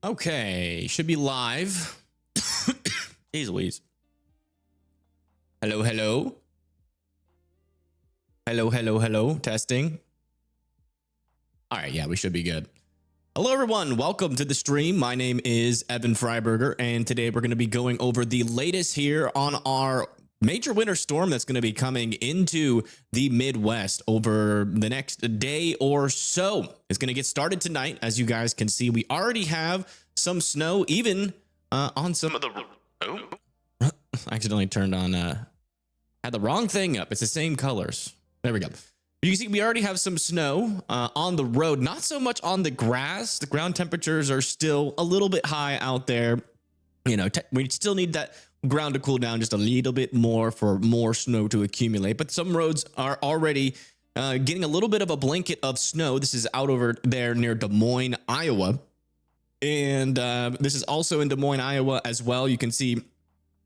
Okay, should be live. Jeez Louise. Hello, hello. Hello, hello, hello. Testing. All right, yeah, we should be good. Hello, everyone. Welcome to the stream. My name is Evan Freiberger, and today we're going to be going over the latest here on our major winter storm that's going to be coming into the Midwest over the next day or so. It's going to get started tonight. As you guys can see, we already have some snow, even on some of the... Oh, I accidentally turned on... had the wrong thing up. It's the same colors. There we go. You can see we already have some snow on the road, not so much on the grass. The ground temperatures are still a little bit high out there. You know, we still need that ground to cool down just a little bit more for more snow to accumulate. But some roads are already getting a little bit of a blanket of snow. This is out over there near Des Moines, Iowa. And this is also in Des Moines, Iowa as well. You can see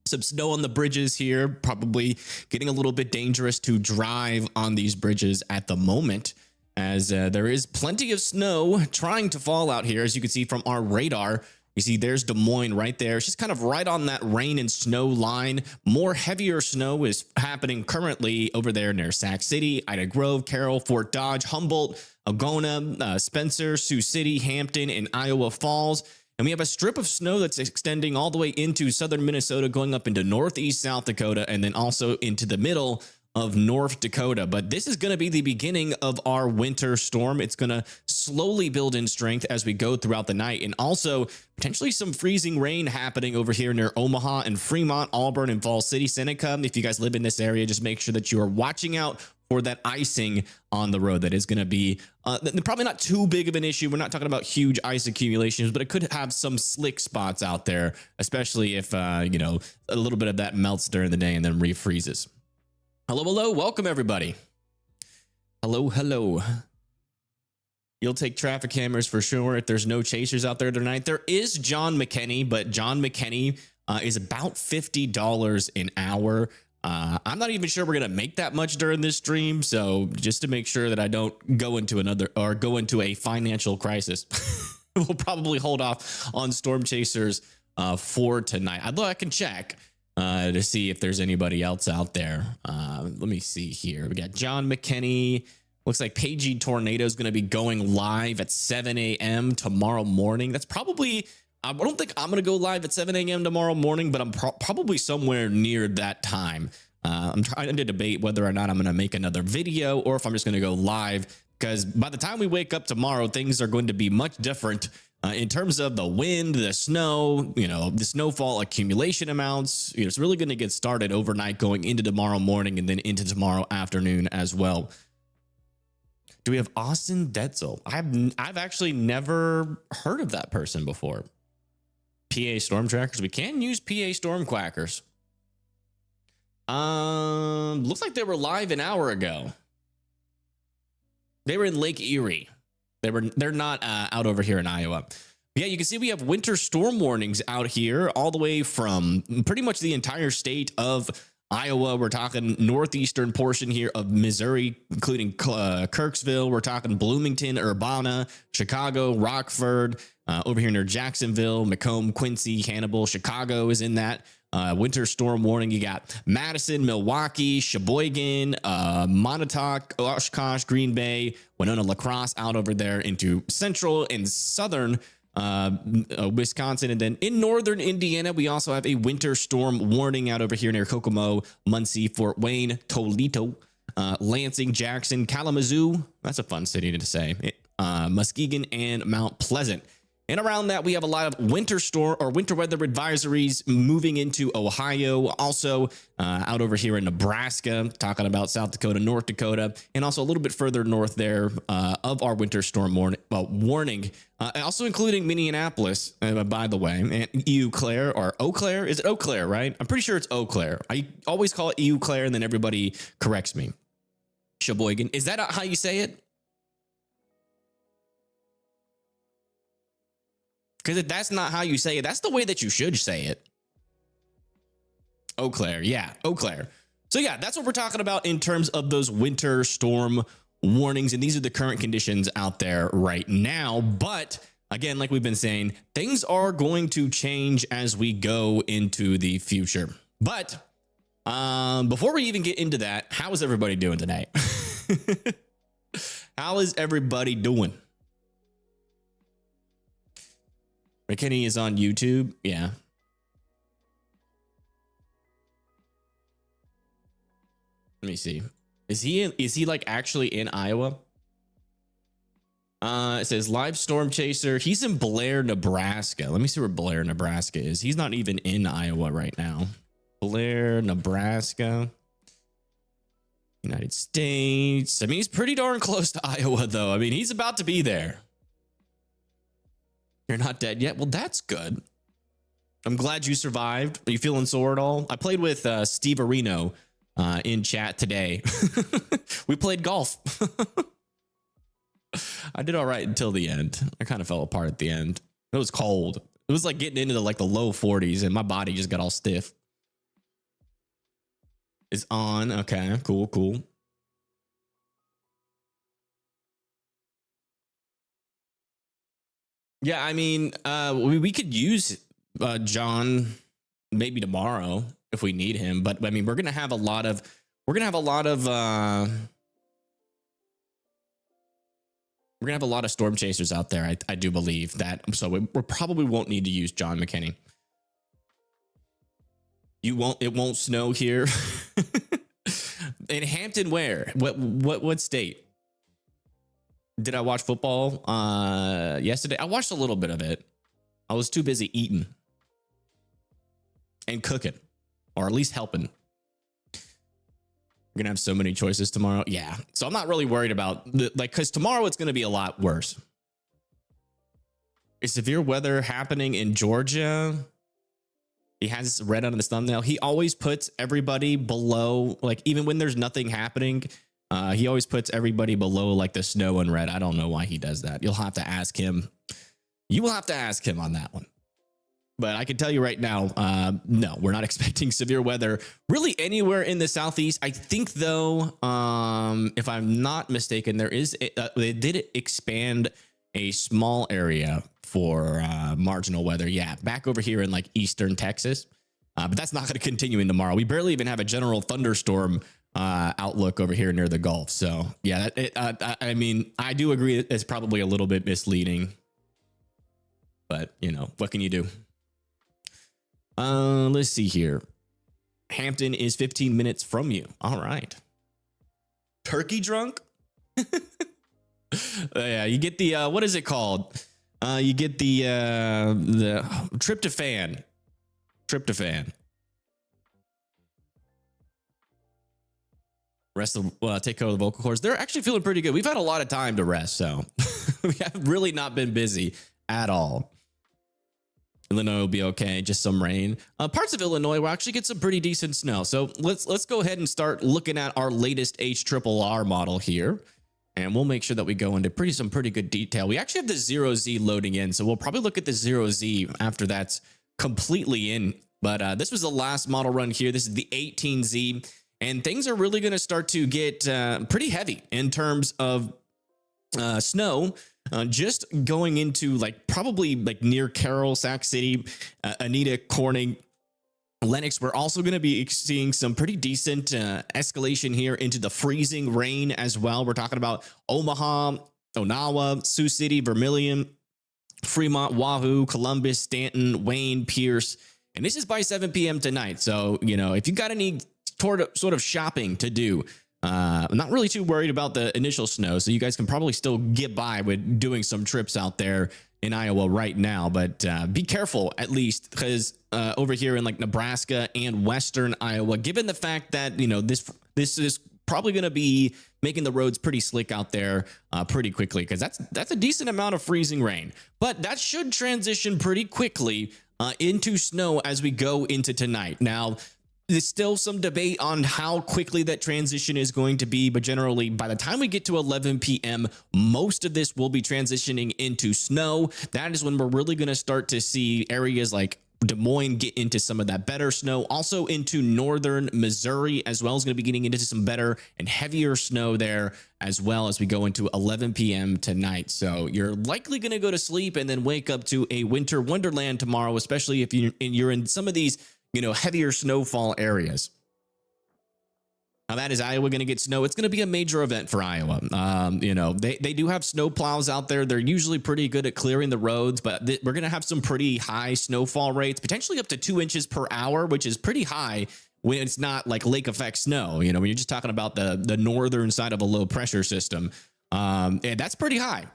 some snow on the bridges here, probably getting a little bit dangerous to drive on these bridges at the moment, as there is plenty of snow trying to fall out here. As you can see from our radar, you see there's Des Moines right there. She's kind of right on that rain and snow line. More heavier snow is happening currently over there near Sac City, Ida Grove, Carroll, Fort Dodge, Humboldt, Algona, Spencer, Sioux City, Hampton, and Iowa Falls. And we have a strip of snow that's extending all the way into southern Minnesota, going up into northeast South Dakota, and then also into the middle of North Dakota. But this is going to be the beginning of our winter storm. It's going to slowly build in strength as we go throughout the night, and also potentially some freezing rain happening over here near Omaha and Fremont, Auburn, and Falls City, Seneca. If you guys live in this area, just make sure that you are watching out for that icing on the road. That is going to be probably not too big of an issue. We're not talking about huge ice accumulations, but it could have some slick spots out there, especially if you know, a little bit of that melts during the day and then refreezes. Hello, hello, welcome everybody. Hello, hello. You'll take traffic cameras for sure if there's no chasers out there tonight. There is John McKinney, but John McKinney is about $50 an hour. I'm not even sure we're going to make that much during this stream. So just to make sure that I don't go into a financial crisis, we'll probably hold off on storm chasers for tonight. Although I can check to see if there's anybody else out there. Let me see here. We got John McKinney. Looks like Pagey Tornado is going to be going live at 7 a.m. tomorrow morning. That's probably... I don't think I'm going to go live at 7 a.m. tomorrow morning, but I'm probably somewhere near that time. I'm trying to debate whether or not I'm going to make another video or if I'm just going to go live, because by the time we wake up tomorrow, things are going to be much different in terms of the wind, the snow, you know, the snowfall accumulation amounts. You know, it's really going to get started overnight going into tomorrow morning and then into tomorrow afternoon as well. Do we have Austin Detzel? I've actually never heard of that person before. PA Storm Trackers. We can use PA Storm Quackers. Looks like they were live an hour ago. They were in Lake Erie. They're not out over here in Iowa. But yeah, you can see we have winter storm warnings out here all the way from pretty much the entire state of Iowa. We're talking northeastern portion here of Missouri, including Kirksville. We're talking Bloomington, Urbana, Chicago, Rockford, over here near Jacksonville, Macomb, Quincy, Hannibal. Chicago is in that winter storm warning. You got Madison, Milwaukee, Sheboygan, Montauk, Oshkosh, Green Bay, Winona, La Crosse out over there into central and southern Wisconsin. And then in northern Indiana, we also have a winter storm warning out over here near Kokomo, Muncie, Fort Wayne, Toledo, Lansing, Jackson, Kalamazoo. That's a fun city to say. Muskegon and Mount Pleasant. And around that, we have a lot of winter storm or winter weather advisories moving into Ohio, also out over here in Nebraska, talking about South Dakota, North Dakota, and also a little bit further north there of our winter storm warning, also including Minneapolis, by the way, and Eau Claire or Eau Claire. Is it Eau Claire, right? I'm pretty sure it's Eau Claire. I always call it Eau Claire, and then everybody corrects me. Sheboygan. Is that how you say it? Because if that's not how you say it, that's the way that you should say it. Eau Claire. Yeah, Eau Claire. So yeah, that's what we're talking about in terms of those winter storm warnings. And these are the current conditions out there right now. But again, like we've been saying, things are going to change as we go into the future. But before we even get into that, how is everybody doing tonight? How is everybody doing? McKinney is on YouTube. Yeah. Let me see. Is he like actually in Iowa? It says live storm chaser. He's in Blair, Nebraska. Let me see where Blair, Nebraska is. He's not even in Iowa right now. Blair, Nebraska, United States. I mean, he's pretty darn close to Iowa, though. I mean, he's about to be there. You're not dead yet. Well, that's good. I'm glad you survived. Are you feeling sore at all? I played with Steve Areno in chat today. We played golf. I did all right until the end. I kind of fell apart at the end. It was cold. It was like getting into the low 40s, and my body just got all stiff. It's on. Okay, cool. Yeah, I mean, we could use John maybe tomorrow if we need him, but I mean, we're gonna have a lot of storm chasers out there. I do believe that. So we probably won't need to use John McKinney. It won't snow here. In Hampton, where? What state? Did I watch football yesterday? I watched a little bit of it. I was too busy eating and cooking, or at least helping. We're gonna have so many choices tomorrow. Yeah. So I'm not really worried about because tomorrow it's gonna be a lot worse. Is severe weather happening in Georgia? He has red on his thumbnail. He always puts everybody below, like even when there's nothing happening, he always puts everybody below like the snow and red. I don't know why he does that. You'll have to ask him. You will have to ask him on that one. But I can tell you right now, no, we're not expecting severe weather really anywhere in the southeast. I think, though, if I'm not mistaken, they did expand a small area for marginal weather. Yeah, back over here in like eastern Texas. But that's not going to continue in tomorrow. We barely even have a general thunderstorm outlook over here near the Gulf. So, yeah, I mean, I do agree it's probably a little bit misleading. But, what can you do? Let's see here. Hampton is 15 minutes from you. All right. Turkey drunk? Yeah, you get the what is it called? You get the tryptophan. Rest of take care of the vocal cords. They're actually feeling pretty good. We've had a lot of time to rest, so we have really not been busy at all. Illinois will be okay, just some rain. Parts of Illinois will actually get some pretty decent snow. So let's go ahead and start looking at our latest HRRR model here. And we'll make sure that we go into some pretty good detail. We actually have the 0Z loading in, so we'll probably look at the 0Z after that's completely in. But this was the last model run here. This is the 18Z. And things are really going to start to get pretty heavy in terms of snow. Just going into probably near Carroll, Sac City, Anita, Corning, Lenox. We're also going to be seeing some pretty decent escalation here into the freezing rain as well. We're talking about Omaha, Onawa, Sioux City, Vermilion, Fremont, Wahoo, Columbus, Stanton, Wayne, Pierce. And this is by 7 p.m. tonight. So, if you got any sort of shopping to do, I'm not really too worried about the initial snow, so you guys can probably still get by with doing some trips out there in Iowa right now. But be careful, at least, because over here in Nebraska and western Iowa, given the fact that this is probably going to be making the roads pretty slick out there pretty quickly, because that's a decent amount of freezing rain. But that should transition pretty quickly into snow as we go into tonight. Now, there's still some debate on how quickly that transition is going to be, but generally by the time we get to 11 p.m., most of this will be transitioning into snow. That is when we're really going to start to see areas like Des Moines get into some of that better snow. Also into northern Missouri as well is going to be getting into some better and heavier snow there as well as we go into 11 p.m. tonight. So you're likely going to go to sleep and then wake up to a winter wonderland tomorrow, especially if you're in some of these, heavier snowfall areas. Now that is Iowa going to get snow. It's going to be a major event for Iowa. They do have snow plows out there. They're usually pretty good at clearing the roads, but we're going to have some pretty high snowfall rates, potentially up to 2 inches per hour, which is pretty high when it's not like lake effect snow. When you're just talking about the northern side of a low pressure system, and that's pretty high.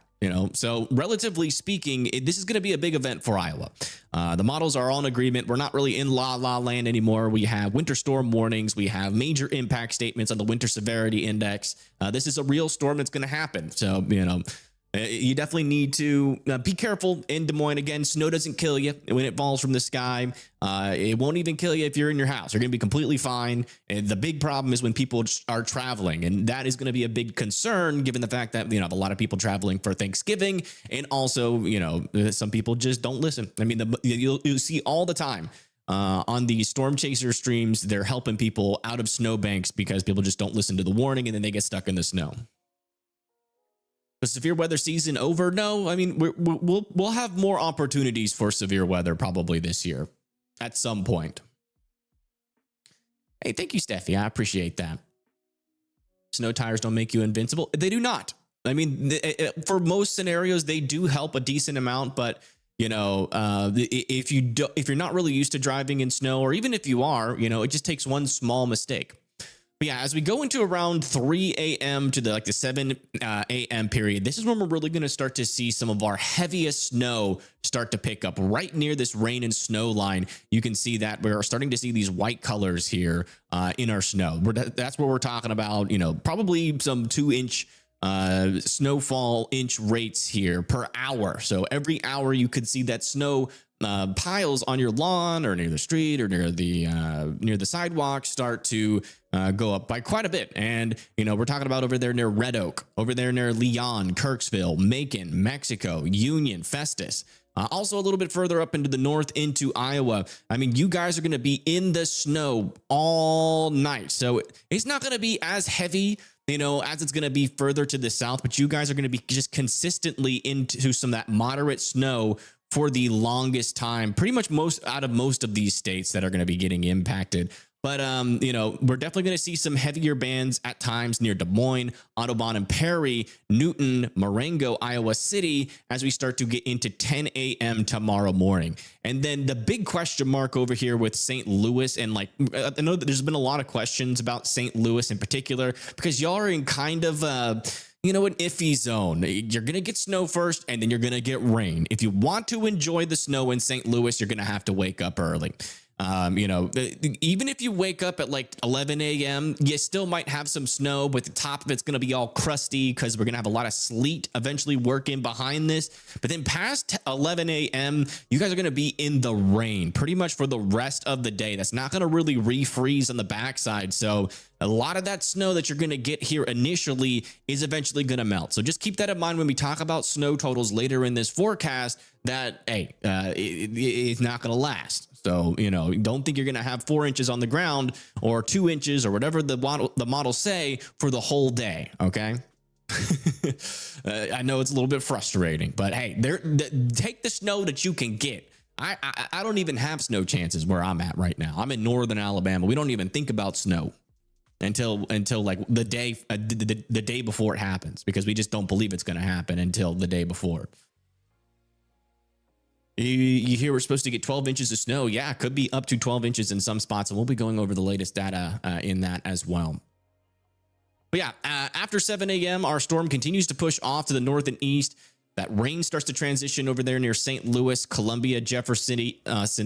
So relatively speaking, this is going to be a big event for Iowa. The models are all in agreement. We're not really in la land anymore. We have winter storm warnings. We have major impact statements on the winter severity index. This is a real storm that's going to happen. So, you definitely need to be careful in Des Moines. Again, snow doesn't kill you when it falls from the sky. It won't even kill you if you're in your house. You're going to be completely fine. And the big problem is when people are traveling. And that is going to be a big concern given the fact that, a lot of people traveling for Thanksgiving. And also, some people just don't listen. I mean, you'll see all the time on the Storm Chaser streams, they're helping people out of snowbanks because people just don't listen to the warning and then they get stuck in the snow. The severe weather season over? No, I mean, we'll have more opportunities for severe weather probably this year at some point. Hey, thank you, Steffi. I appreciate that. Snow tires don't make you invincible. They do not. I mean, for most scenarios, they do help a decent amount, but if you're not really used to driving in snow, or even if you are, it just takes one small mistake. But yeah, as we go into around 3 a.m. to the 7 a.m. period, this is when we're really going to start to see some of our heaviest snow start to pick up right near this rain and snow line. You can see that we're starting to see these white colors here in our snow. That's what we're talking about, probably some 2-inch snowfall inch rates here per hour. So every hour you could see that snow piles on your lawn or near the street or near the sidewalk start to go up by quite a bit. And, we're talking about over there near Red Oak, over there near Leon, Kirksville, Macon, Mexico, Union, Festus. Also a little bit further up into the north into Iowa. I mean, you guys are going to be in the snow all night. So it's not going to be as heavy, as it's going to be further to the south, but you guys are going to be just consistently into some of that moderate snow for the longest time, pretty much most of these states that are going to be getting impacted. But, we're definitely going to see some heavier bands at times near Des Moines, Audubon and Perry, Newton, Marengo, Iowa City, as we start to get into 10 a.m. tomorrow morning. And then the big question mark over here with St. Louis, and I know that there's been a lot of questions about St. Louis in particular, because y'all are in kind of an iffy zone. You're going to get snow first, and then you're going to get rain. If you want to enjoy the snow in St. Louis, you're going to have to wake up early. Even if you wake up at 11 a.m., you still might have some snow, but the top of it's going to be all crusty because we're going to have a lot of sleet eventually work in behind this. But then past 11 a.m., you guys are going to be in the rain pretty much for the rest of the day. That's not going to really refreeze on the backside. So a lot of that snow that you're going to get here initially is eventually going to melt. So just keep that in mind when we talk about snow totals later in this forecast that, it's not going to last. So, don't think you're going to have 4 inches on the ground or 2 inches or whatever the models say for the whole day. Okay. I know it's a little bit frustrating, but hey, take the snow that you can get. I don't even have snow chances where I'm at right now. I'm in northern Alabama. We don't even think about snow until like the day before it happens, because we just don't believe it's going to happen until the day before. You hear we're supposed to get 12 inches of snow. Yeah, it could be up to 12 inches in some spots, and we'll be going over the latest data in that as well. But yeah, after 7 a.m., our storm continues to push off to the north and east. That rain starts to transition over there near St. Louis, Columbia, Jefferson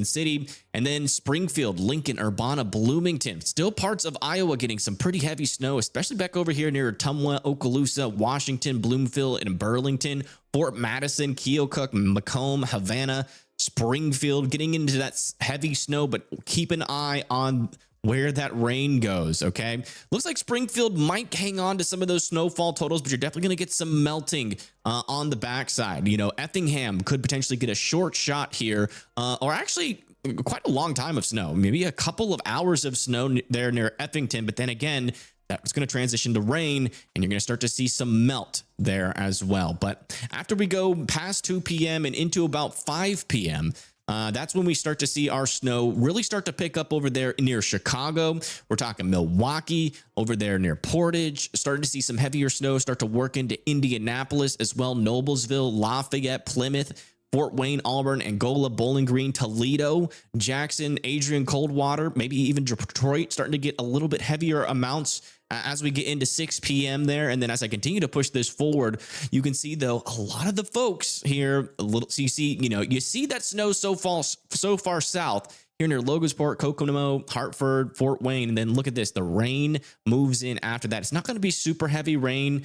City, and then Springfield, Lincoln, Urbana, Bloomington. Still parts of Iowa getting some pretty heavy snow, especially back over here near Ottumwa, Okaloosa, Washington, Bloomfield, and Burlington, Fort Madison, Keokuk, Macomb, Havana, Springfield, getting into that heavy snow, but keep an eye on where that rain goes. Okay. Looks like Springfield might hang on to some of those snowfall totals, but you're definitely going to get some melting on the backside. Effingham could potentially get a short shot here, or actually quite a long time of snow, maybe a couple of hours of snow there near Effington. But then again, that's going to transition to rain, and you're going to start to see some melt there as well. But after we go past 2 p.m. and into about 5 p.m., that's when we start to see our snow really start to pick up over there near Chicago. We're talking Milwaukee, over there near Portage, starting to see some heavier snow start to work into Indianapolis as well, Noblesville, Lafayette, Plymouth, Fort Wayne, Auburn, Angola, Bowling Green, Toledo, Jackson, Adrian, Coldwater, maybe even Detroit, starting to get a little bit heavier amounts as we get into 6 p.m. there. And then as I continue to push this forward, you can see, though, a lot of the folks here, so you see, you see that snow so far south here near Logansport, Kokomo, Hartford, Fort Wayne. And then look at this, the rain moves in after that. It's not going to be super heavy rain.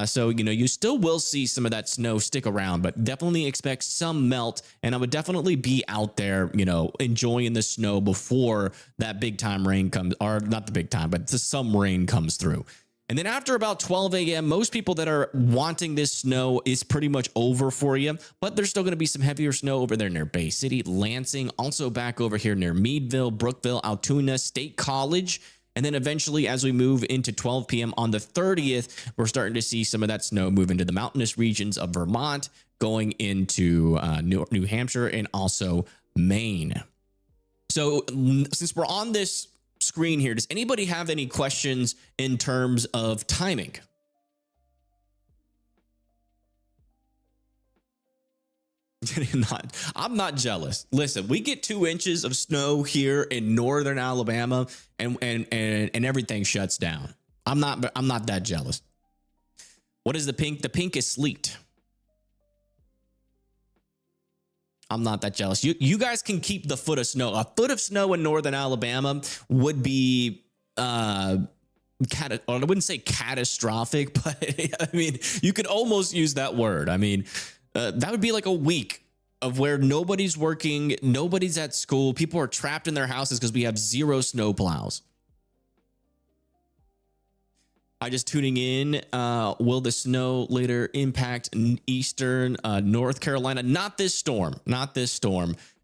So, you still will see some of that snow stick around, but definitely expect some melt. And I would definitely be out there, enjoying the snow before that big time rain comes, or not the big time, but some rain comes through. And then after about 12 a.m., most people that are wanting this snow is pretty much over for you, but there's still going to be some heavier snow over there near Bay City, Lansing, also back over here near Meadville, Brookville, Altoona, State College. And then eventually, as we move into 12 p.m. on the 30th, we're starting to see some of that snow move into the mountainous regions of Vermont, going into New Hampshire and also Maine. So since we're on this screen here, does anybody have any questions in terms of timing? I'm not jealous. Listen, we get 2 inches of snow here in northern Alabama, and everything shuts down. I'm not that jealous. What is the pink? The pink is sleet. I'm not that jealous. You guys can keep the foot of snow. A foot of snow in northern Alabama would be I wouldn't say catastrophic, but I mean, you could almost use that word. I mean, that would be like a week of where nobody's working, nobody's at school, people are trapped in their houses because we have 0 snow plows. I just tuning in. Will the snow later impact eastern North Carolina? Not this storm,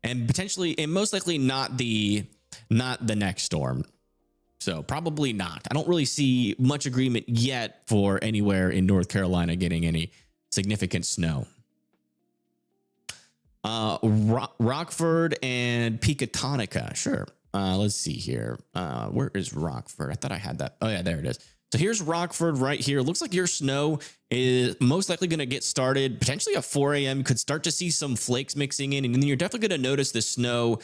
and potentially, and most likely not the next storm. So probably not. I don't really see much agreement yet for anywhere in North Carolina getting any significant snow. Rockford and Pecatonica. Sure. Let's see here. Where is Rockford? I thought I had that. Oh yeah, there it is. So here's Rockford right here. Looks like your snow is most likely going to get started potentially at 4 a.m. Could start to see some flakes mixing in, and then you're definitely going to notice the snow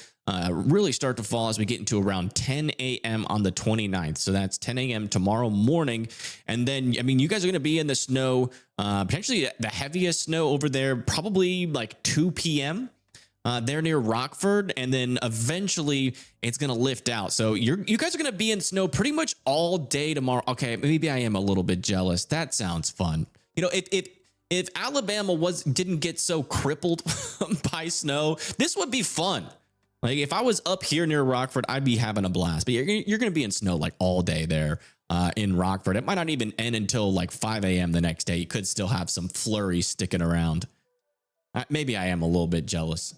really start to fall as we get into around 10 a.m. on the 29th. So that's 10 a.m. tomorrow morning. And then, I mean, you guys are going to be in the snow, potentially the heaviest snow over there, probably like 2 p.m. They're near Rockford, and then eventually it's going to lift out. So you guys are going to be in snow pretty much all day tomorrow. Okay, maybe I am a little bit jealous. That sounds fun. If Alabama didn't get so crippled by snow, this would be fun. Like if I was up here near Rockford, I'd be having a blast. But you're going to be in snow like all day there in Rockford. It might not even end until like 5 a.m. the next day. You could still have some flurries sticking around. Maybe I am a little bit jealous.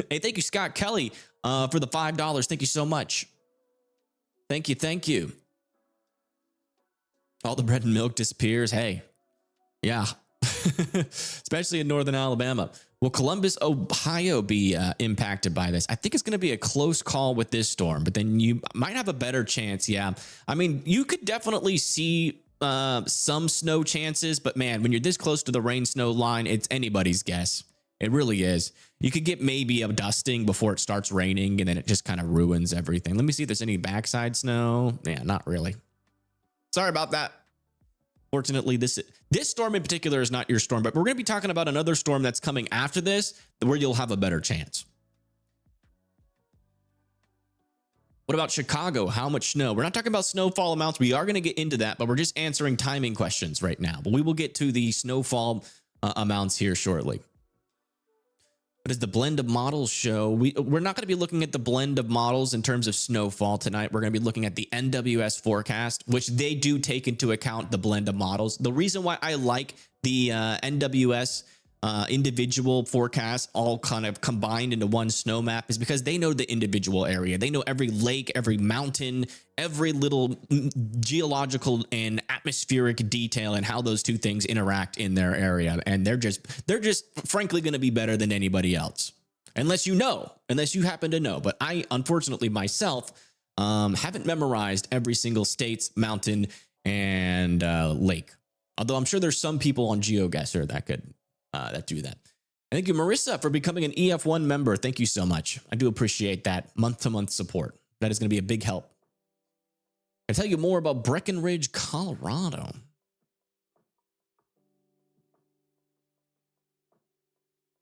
Hey, thank you, Scott Kelly, for the $5. Thank you so much. Thank you. All the bread and milk disappears. Hey, yeah, especially in northern Alabama. Will Columbus, Ohio be impacted by this? I think it's going to be a close call with this storm, but then you might have a better chance. Yeah, I mean, you could definitely see some snow chances, but man, when you're this close to the rain snow line, it's anybody's guess. It really is. You could get maybe a dusting before it starts raining, and then it just kind of ruins everything. Let me see if there's any backside snow. Yeah, not really. Sorry about that. Fortunately, this storm in particular is not your storm, but we're going to be talking about another storm that's coming after this where you'll have a better chance. What about Chicago? How much snow? We're not talking about snowfall amounts. We are going to get into that, but we're just answering timing questions right now. But we will get to the snowfall amounts here shortly. What does the blend of models show? We're not going to be looking at the blend of models in terms of snowfall tonight. We're going to be looking at the NWS forecast, which they do take into account the blend of models. The reason why I like the NWS individual forecasts all kind of combined into one snow map is because they know the individual area. They know every lake, every mountain, every little geological and atmospheric detail and how those two things interact in their area. And they're just frankly going to be better than anybody else. Unless you happen to know. But I, unfortunately, myself, haven't memorized every single state's mountain and lake. Although I'm sure there's some people on GeoGuessr that could that do that. And thank you, Marissa, for becoming an EF1 member. Thank you so much. I do appreciate that month-to-month support. That is going to be a big help. I'll tell you more about Breckenridge, Colorado.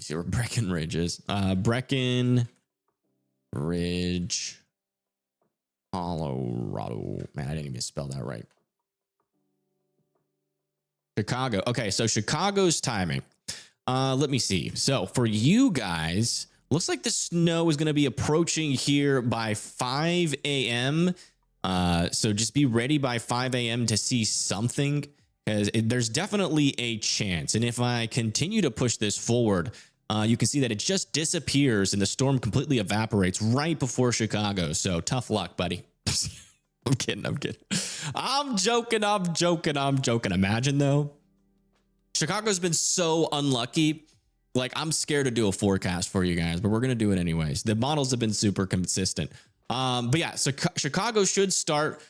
See where Breckenridge is. Breckenridge, Colorado. Man, I didn't even spell that right. Chicago. Okay, so Chicago's timing. Let me see. So for you guys, looks like the snow is going to be approaching here by 5 a.m. So just be ready by 5 a.m. to see something, because there's definitely a chance. And if I continue to push this forward, you can see that it just disappears and the storm completely evaporates right before Chicago. So tough luck, buddy. I'm kidding. I'm joking. Imagine though. Chicago's been so unlucky. Like, I'm scared to do a forecast for you guys, but we're going to do it anyways. The models have been super consistent. But yeah, so Chicago should start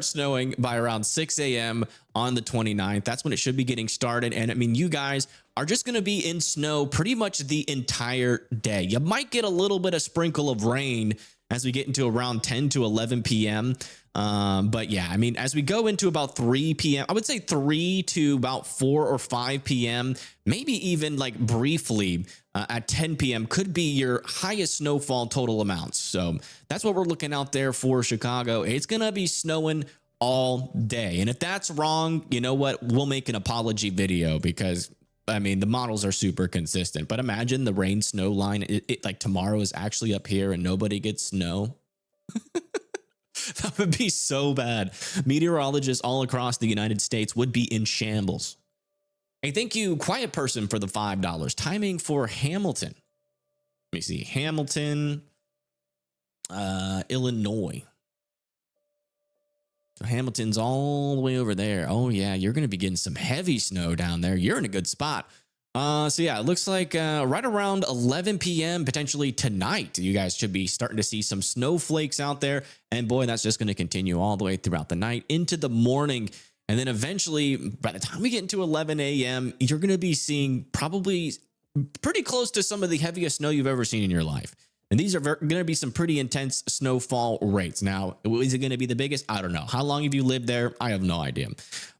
snowing by around 6 a.m. on the 29th. That's when it should be getting started. And I mean, you guys are just going to be in snow pretty much the entire day. You might get a little bit of sprinkle of rain as we get into around 10 to 11 p.m. But yeah, I mean, as we go into about 3 p.m., I would say 3 to about 4 or 5 p.m., maybe even like briefly at 10 p.m. could be your highest snowfall total amounts. So that's what we're looking out there for Chicago. It's going to be snowing all day. And if that's wrong, you know what? We'll make an apology video, because I mean, the models are super consistent. But imagine the rain snow line. Like tomorrow is actually up here and nobody gets snow. That would be so bad. Meteorologists all across the United States would be in shambles. Hey, thank you, Quiet Person, for the $5. Timing for Hamilton. Let me see. Hamilton, Illinois. So Hamilton's all the way over there. Oh, yeah, you're going to be getting some heavy snow down there. You're in a good spot. So, yeah, it looks like right around 11 p.m., potentially tonight, you guys should be starting to see some snowflakes out there. And, boy, that's just going to continue all the way throughout the night into the morning. And then eventually, by the time we get into 11 a.m., you're going to be seeing probably pretty close to some of the heaviest snow you've ever seen in your life. And these are going to be some pretty intense snowfall rates. Now, is it going to be the biggest? I don't know. How long have you lived there? I have no idea.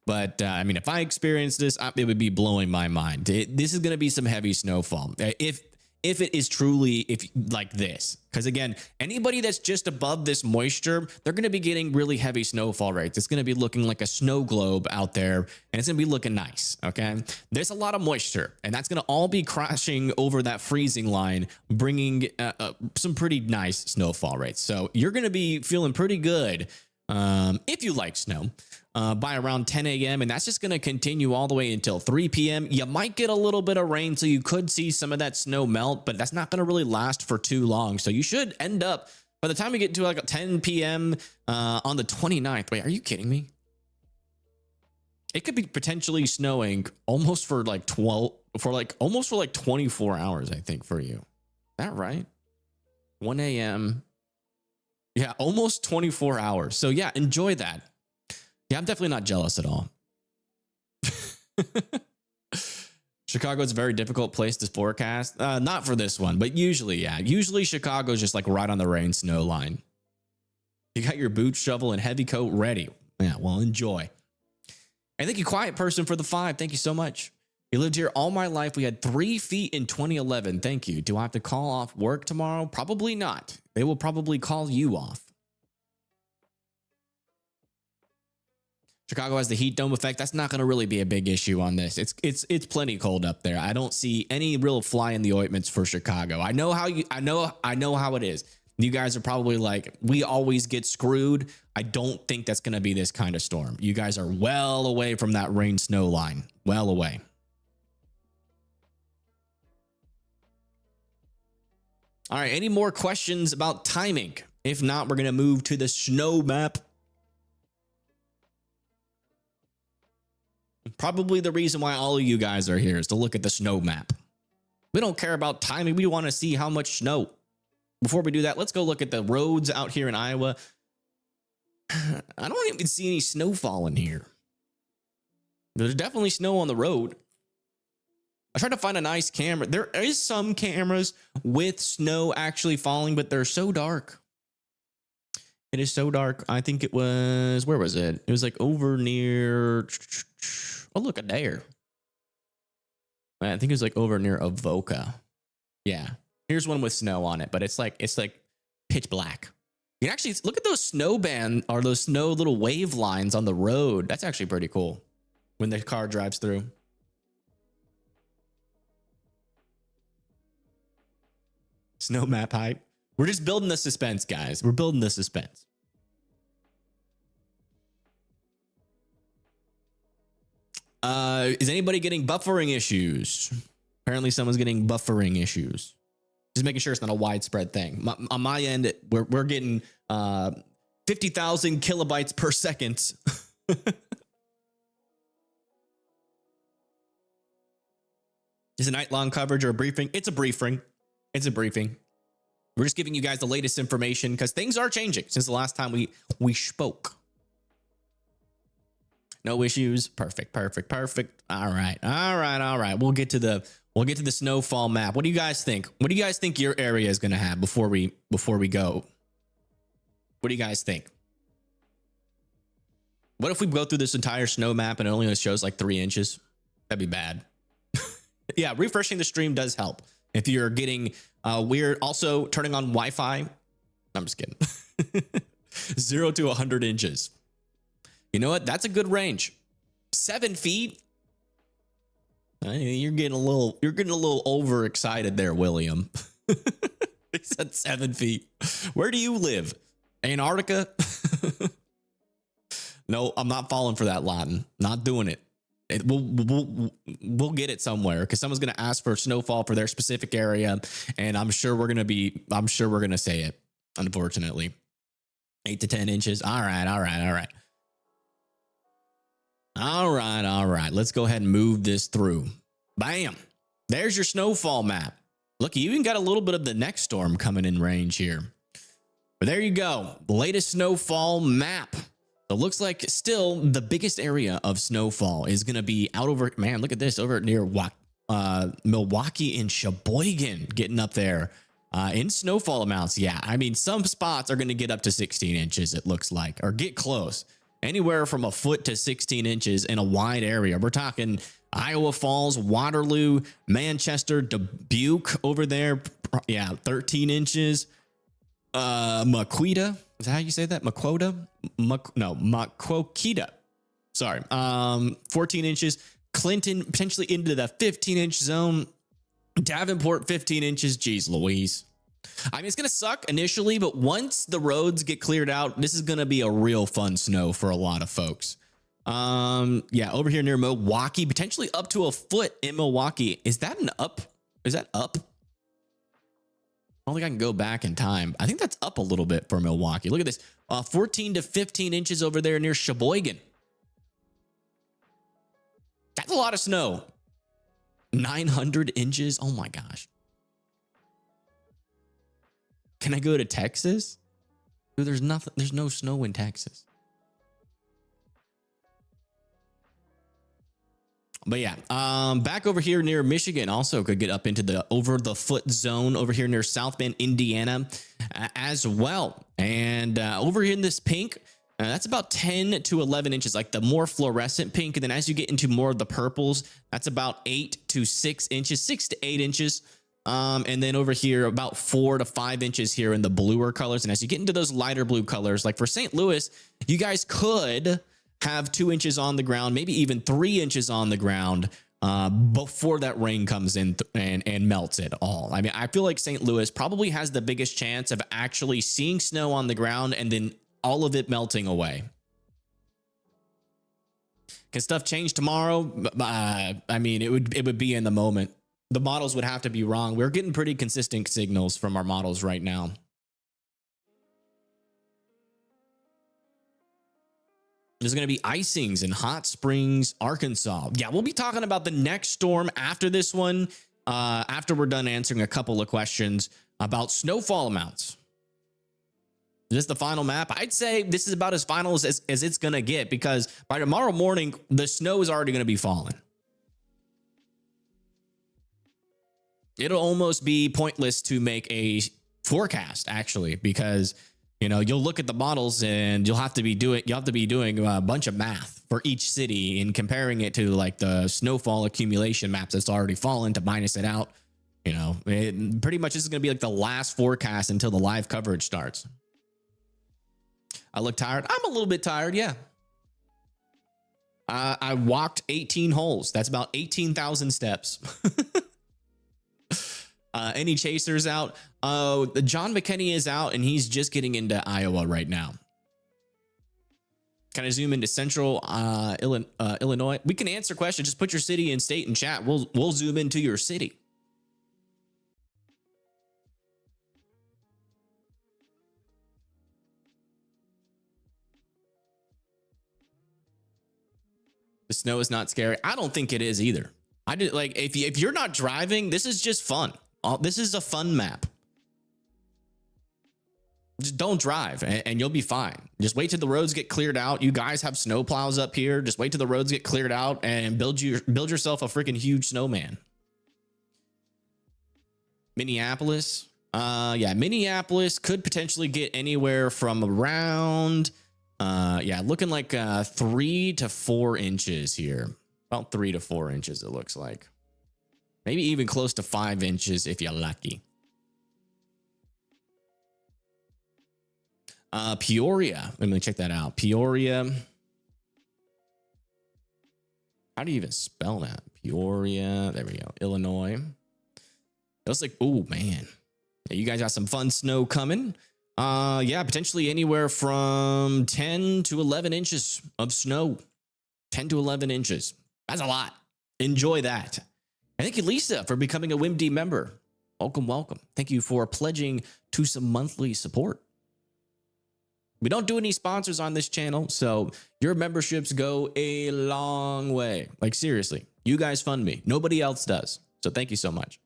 But I mean, if I experienced this, it would be blowing my mind. This is going to be some heavy snowfall. If it is truly like this, because again, anybody that's just above this moisture, they're going to be getting really heavy snowfall rates. It's going to be looking like a snow globe out there, and it's going to be looking nice. Okay, there's a lot of moisture, and that's going to all be crashing over that freezing line, bringing some pretty nice snowfall rates. So you're going to be feeling pretty good if you like snow. By around 10 a.m. And that's just going to continue all the way until 3 p.m. You might get a little bit of rain, so you could see some of that snow melt, but that's not going to really last for too long. So you should end up, by the time we get to like 10 p.m. On the 29th. Wait, are you kidding me? It could be potentially snowing almost for like 24 hours, I think, for you. Is that right? 1 a.m. Yeah, almost 24 hours. So yeah, enjoy that. Yeah, I'm definitely not jealous at all. Chicago is a very difficult place to forecast. Not for this one, but usually, yeah. Usually Chicago is just like right on the rain snow line. You got your boot, shovel, and heavy coat ready. Yeah, well, enjoy. And thank you, Quiet Person, for the 5. Thank you so much. You lived here all my life. We had 3 feet in 2011. Thank you. Do I have to call off work tomorrow? Probably not. They will probably call you off. Chicago has the heat dome effect. That's not going to really be a big issue on this. It's plenty cold up there. I don't see any real fly in the ointments for Chicago. I know how it is. You guys are probably like, we always get screwed. I don't think that's going to be this kind of storm. You guys are well away from that rain snow line. Well away. All right, any more questions about timing? If not, we're going to move to the snow map. Probably the reason why all of you guys are here is to look at the snow map. We don't care about timing. We want to see how much snow. Before we do that, let's go look at the roads out here in Iowa. I don't even see any snowfall in here. There's definitely snow on the road. I tried to find a nice camera. There is some cameras with snow actually falling, but they're so dark. It is so dark. I think it was, where was it? It was like over near, oh, look at there. I think it was like over near Avoca. Yeah. Here's one with snow on it, but it's like pitch black. You can actually look at those snow band or those snow little wave lines on the road. That's actually pretty cool when the car drives through. Snow map hype. We're just building the suspense, guys. We're building the suspense. Is anybody getting buffering issues? Apparently someone's getting buffering issues. Just making sure it's not a widespread thing. On my end, we're getting 50,000 kilobytes per second. Is it night-long coverage or a briefing? It's a briefing. It's a briefing. We're just giving you guys the latest information because things are changing since the last time we spoke. No issues. Perfect. Perfect. Perfect. All right. All right. All right. We'll get to the snowfall map. What do you guys think? What do you guys think your area is going to have before we go? What do you guys think? What if we go through this entire snow map and it only shows like 3 inches? That'd be bad. Yeah, refreshing the stream does help. If you're getting weird, also turning on Wi-Fi. I'm just kidding. 0 to 100 inches. You know what? That's a good range. 7 feet. You're getting a little overexcited there, William. He said 7 feet. Where do you live? Antarctica? No, I'm not falling for that, Lawton. Not doing it. We'll get it somewhere because someone's going to ask for snowfall for their specific area, and I'm sure we're going to say it. Unfortunately, 8 to 10 inches. All right, all right, all right. All right, all right. Let's go ahead and move this through. Bam. There's your snowfall map. Look, you even got a little bit of the next storm coming in range here. But there you go. The latest snowfall map. So it looks like still the biggest area of snowfall is going to be out over, man, look at this, over near Milwaukee and Sheboygan, getting up there in snowfall amounts. Yeah, I mean, some spots are going to get up to 16 inches, it looks like, or get close. Anywhere from a foot to 16 inches in a wide area. We're talking Iowa Falls, Waterloo, Manchester, Dubuque over there. Yeah, 13 inches. Maquoketa. Is that how you say that? Maquoketa? Maquoketa. Sorry. 14 inches. Clinton potentially into the 15-inch zone. Davenport 15 inches. Jeez Louise. I mean, it's going to suck initially, but once the roads get cleared out, this is going to be a real fun snow for a lot of folks. Yeah, over here near Milwaukee, potentially up to a foot in Milwaukee. Is that an up? Is that up? I don't think I can go back in time. I think that's up a little bit for Milwaukee. Look at this. 14 to 15 inches over there near Sheboygan. That's a lot of snow. 900 inches. Oh my gosh. Can I go to Texas? Dude, there's nothing. There's no snow in Texas. But yeah, back over here near Michigan also could get up into the over the foot zone over here near South Bend, Indiana as well. And over here in this pink, that's about 10 to 11 inches, like the more fluorescent pink. And then as you get into more of the purples, that's about 8 to 6 inches, 6 to 8 inches. And then over here, about 4 to 5 inches here in the bluer colors. And as you get into those lighter blue colors, like for St. Louis, you guys could have 2 inches on the ground, maybe even 3 inches on the ground before that rain comes in and melts it all. I mean, I feel like St. Louis probably has the biggest chance of actually seeing snow on the ground and then all of it melting away. Can stuff change tomorrow? I mean, it would be in the moment. The models would have to be wrong. We're getting pretty consistent signals from our models right now. There's going to be icings in Hot Springs, Arkansas. Yeah, we'll be talking about the next storm after this one, after we're done answering a couple of questions about snowfall amounts. Is this the final map? I'd say this is about as final as it's going to get, because by tomorrow morning, the snow is already going to be falling. It'll almost be pointless to make a forecast, actually, because you'll look at the models and you'll have to be doing a bunch of math for each city and comparing it to like the snowfall accumulation maps that's already fallen to minus it out. It pretty much this is going to be like the last forecast until the live coverage starts. I look tired. I'm a little bit tired. Yeah. I walked 18 holes. That's about 18,000 steps. Any chasers out? John McKinney is out, and he's just getting into Iowa right now. Can I zoom into central Illinois? We can answer questions. Just put your city and state in chat. We'll zoom into your city. The snow is not scary. I don't think it is either. I did like if you're not driving, this is just fun. This is a fun map. Just don't drive and you'll be fine. Just wait till the roads get cleared out. You guys have snow plows up here. Just wait till the roads get cleared out and build yourself a freaking huge snowman. Minneapolis. Yeah, Minneapolis could potentially get anywhere from around looking like 3 to 4 inches here. About 3 to 4 inches, it looks like. Maybe even close to 5 inches if you're lucky. Peoria. Let me check that out. Peoria. How do you even spell that? Peoria. There we go. Illinois. It looks like, oh, man. Yeah, you guys got some fun snow coming. Yeah, potentially anywhere from 10 to 11 inches of snow. 10 to 11 inches. That's a lot. Enjoy that. And thank you, Lisa, for becoming a WIMD member. Welcome, welcome. Thank you for pledging to some monthly support. We don't do any sponsors on this channel, so your memberships go a long way. Like, seriously, you guys fund me. Nobody else does. So thank you so much.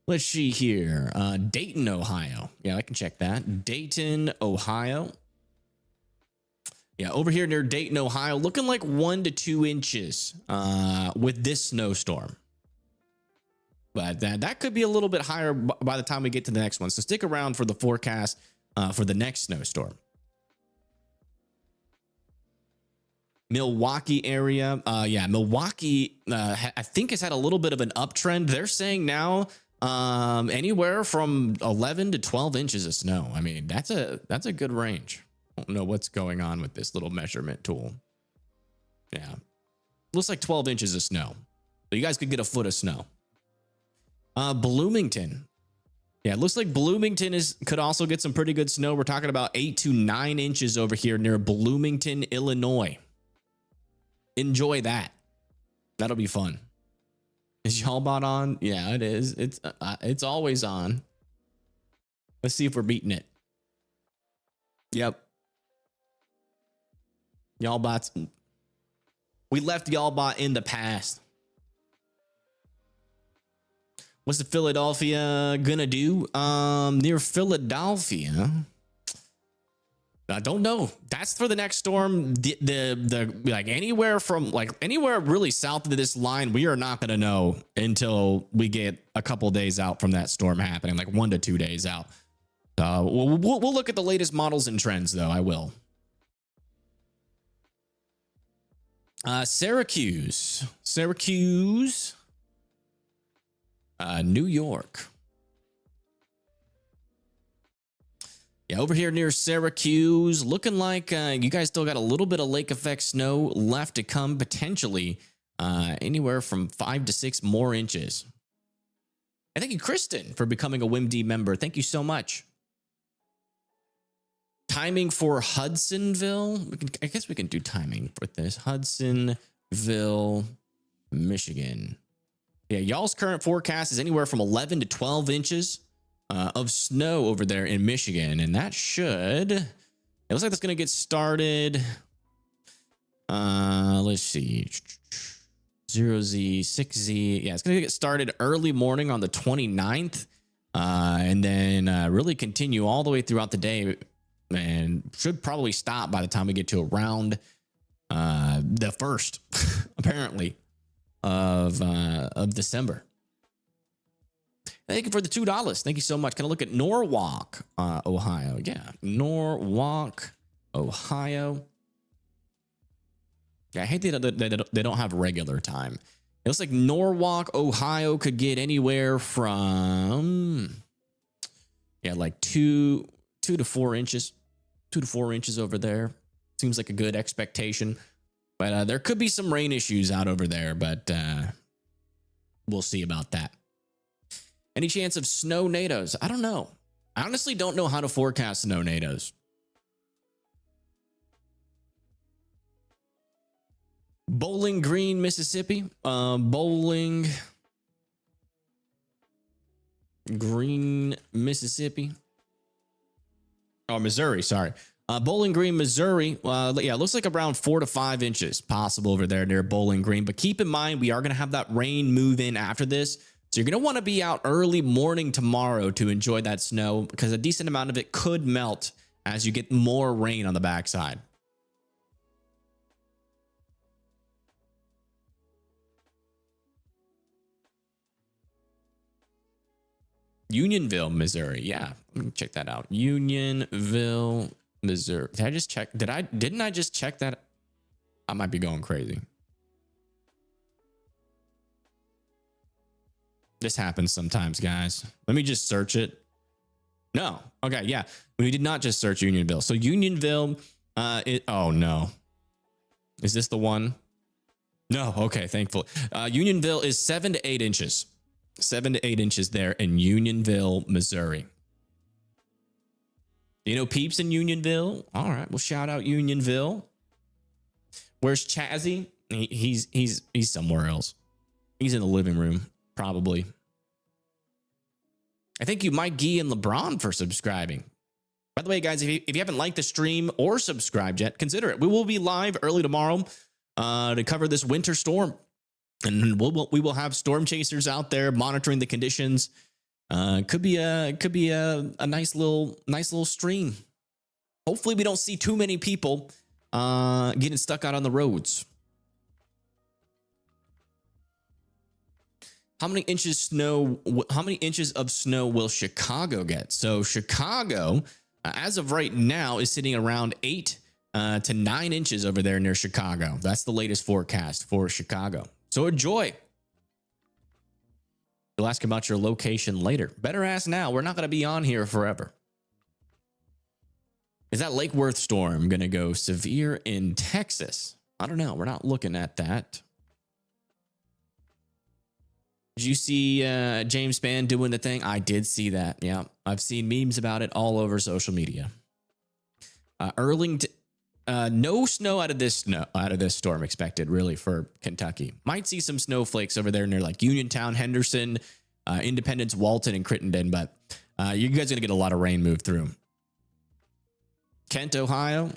Let's see here. Dayton, Ohio. Yeah, I can check that. Dayton, Ohio. Yeah, over here near Dayton, Ohio, looking like 1 to 2 inches with this snowstorm. But that could be a little bit higher by the time we get to the next one. So stick around for the forecast for the next snowstorm. Milwaukee area. Yeah, Milwaukee, I think has had a little bit of an uptrend. They're saying now anywhere from 11 to 12 inches of snow. I mean, that's a good range. I don't know what's going on with this little measurement tool. Yeah. Looks like 12 inches of snow. So you guys could get a foot of snow. Bloomington. Yeah, it looks like Bloomington could also get some pretty good snow. We're talking about 8 to 9 inches over here near Bloomington, Illinois. Enjoy that. That'll be fun. Is y'all bot on? Yeah, it is. It's always on. Let's see if we're beating it. Yep. Y'all bots. We left y'all bot in the past. What's the Philadelphia gonna do? Near Philadelphia. I don't know. That's for the next storm. The like anywhere really south of this line, we are not gonna know until we get a couple days out from that storm happening, like 1 to 2 days out. We'll look at the latest models and trends, though. I will. Syracuse, New York. Yeah, over here near Syracuse, looking like you guys still got a little bit of lake effect snow left to come, potentially anywhere from 5 to 6 more inches. And thank you, Kristen, for becoming a WIMD member. Thank you so much. Timing for Hudsonville. I guess we can do timing for this. Hudsonville, Michigan. Yeah, y'all's current forecast is anywhere from 11 to 12 inches of snow over there in Michigan. And that should, it looks like that's going to get started. Let's see. 0Z, 6Z. Yeah, it's going to get started early morning on the 29th. And then really continue all the way throughout the day. And should probably stop by the time we get to around the 1st, apparently, of December. Thank you for the $2. Thank you so much. Can I look at Norwalk, Ohio? Yeah, Norwalk, Ohio. Yeah, I hate that they don't have regular time. It looks like Norwalk, Ohio could get anywhere from, yeah, like 2 to 4 inches. 2 to 4 inches over there. Seems like a good expectation. But there could be some rain issues out over there, but we'll see about that. Any chance of snow nados? I don't know. I honestly don't know how to forecast snow nados. Bowling Green, Mississippi. Bowling Green, Mississippi. Oh, Missouri, sorry. Bowling Green, Missouri. Yeah, it looks like around 4 to 5 inches possible over there near Bowling Green. But keep in mind, we are going to have that rain move in after this. So you're going to want to be out early morning tomorrow to enjoy that snow because a decent amount of it could melt as you get more rain on the backside. Unionville, Missouri. Yeah, let me check that out. Unionville, Missouri. Did I just check? Didn't I just check that? I might be going crazy. This happens sometimes, guys. Let me just search it. No. Okay, yeah. We did not just search Unionville. So Unionville, oh no. Is this the one? No. Okay, thankfully. Unionville is 7 to 8 inches. 7 to 8 inches there in Unionville, Missouri. You know peeps in Unionville? All right, well, shout out Unionville. Where's Chazzy? He's somewhere else. He's in the living room, probably. I thank you, Mike Gee and LeBron, for subscribing. By the way, guys, if you haven't liked the stream or subscribed yet, consider it. We will be live early tomorrow to cover this winter storm. And we will have storm chasers out there monitoring the conditions. Could be a nice little stream. Hopefully, we don't see too many people getting stuck out on the roads. How many inches of snow will Chicago get? So Chicago, as of right now, is sitting around 8 to 9 inches over there near Chicago. That's the latest forecast for Chicago. So enjoy. You'll ask about your location later. Better ask now. We're not going to be on here forever. Is that Lake Worth storm going to go severe in Texas? I don't know. We're not looking at that. Did you see James Spann doing the thing? I did see that. Yeah, I've seen memes about it all over social media. Arlington. No snow out of this storm expected, really, for Kentucky. Might see some snowflakes over there near like Uniontown, Henderson, Independence, Walton, and Crittenden, but you guys are gonna get a lot of rain move through. Kent, Ohio.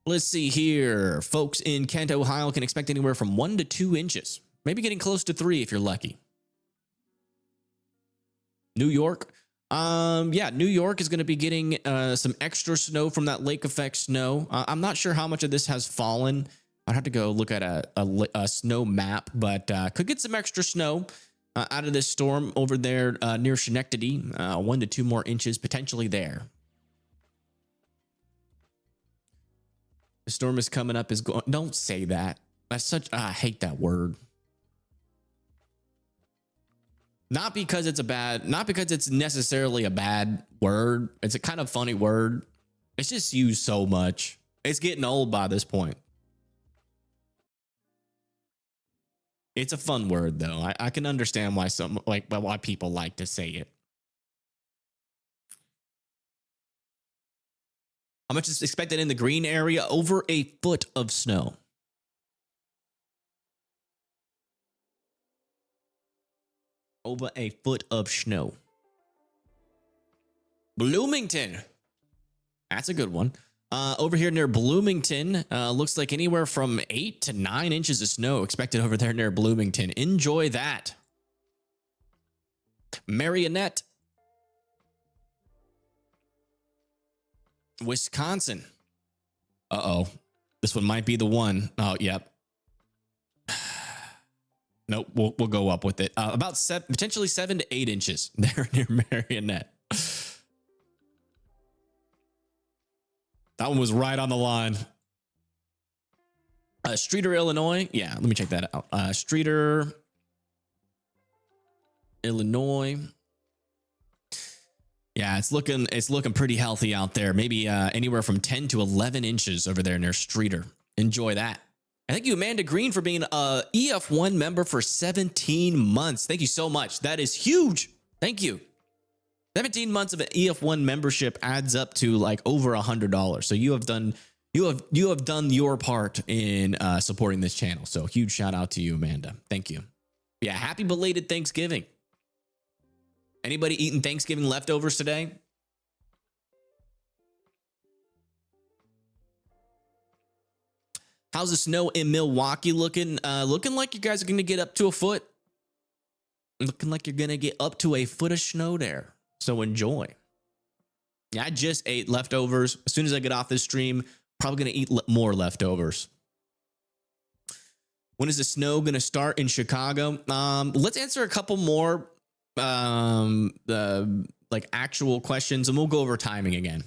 Let's see here. Folks in Kent, Ohio can expect anywhere from 1 to 2 inches, maybe getting close to 3 if you're lucky. New York. Yeah, New York is going to be getting some extra snow from that lake effect snow. I'm not sure how much of this has fallen. I'd have to go look at a snow map, but could get some extra snow out of this storm over there near Schenectady. 1 to 2 more inches potentially there. The storm is coming up. Don't say that. That's such. I hate that word. Not because it's necessarily a bad word. It's a kind of funny word. It's just used so much. It's getting old by this point. It's a fun word though. I can understand why why people like to say it. How much is expected in the green area? Over 1 foot of snow. Over a foot of snow. Bloomington. That's a good one. Over here near Bloomington, looks like anywhere from 8 to 9 inches of snow expected over there near Bloomington. Enjoy that. Marionette. Wisconsin. Uh-oh. This one might be the one. Oh, yep. Nope, we'll go up with it. About potentially 7 to 8 inches there near Marionette. That one was right on the line. Streeter, Illinois. Yeah, let me check that out. Streeter, Illinois. Yeah, it's looking pretty healthy out there. Maybe anywhere from 10 to 11 inches over there near Streeter. Enjoy that. And thank you, Amanda Green, for being a EF1 member for 17 months. Thank you so much. That is huge. Thank you. 17 months of an EF1 membership adds up to like over $100. So you have done your part in supporting this channel. So huge shout out to you, Amanda. Thank you. Yeah, happy belated Thanksgiving. Anybody eating Thanksgiving leftovers today? How's the snow in Milwaukee looking? Looking like you guys are going to get up to a foot. Looking like you're going to get up to a foot of snow there. So enjoy. Yeah, I just ate leftovers. As soon as I get off this stream, probably going to eat more leftovers. When is the snow going to start in Chicago? Let's answer a couple more like actual questions, and we'll go over timing again.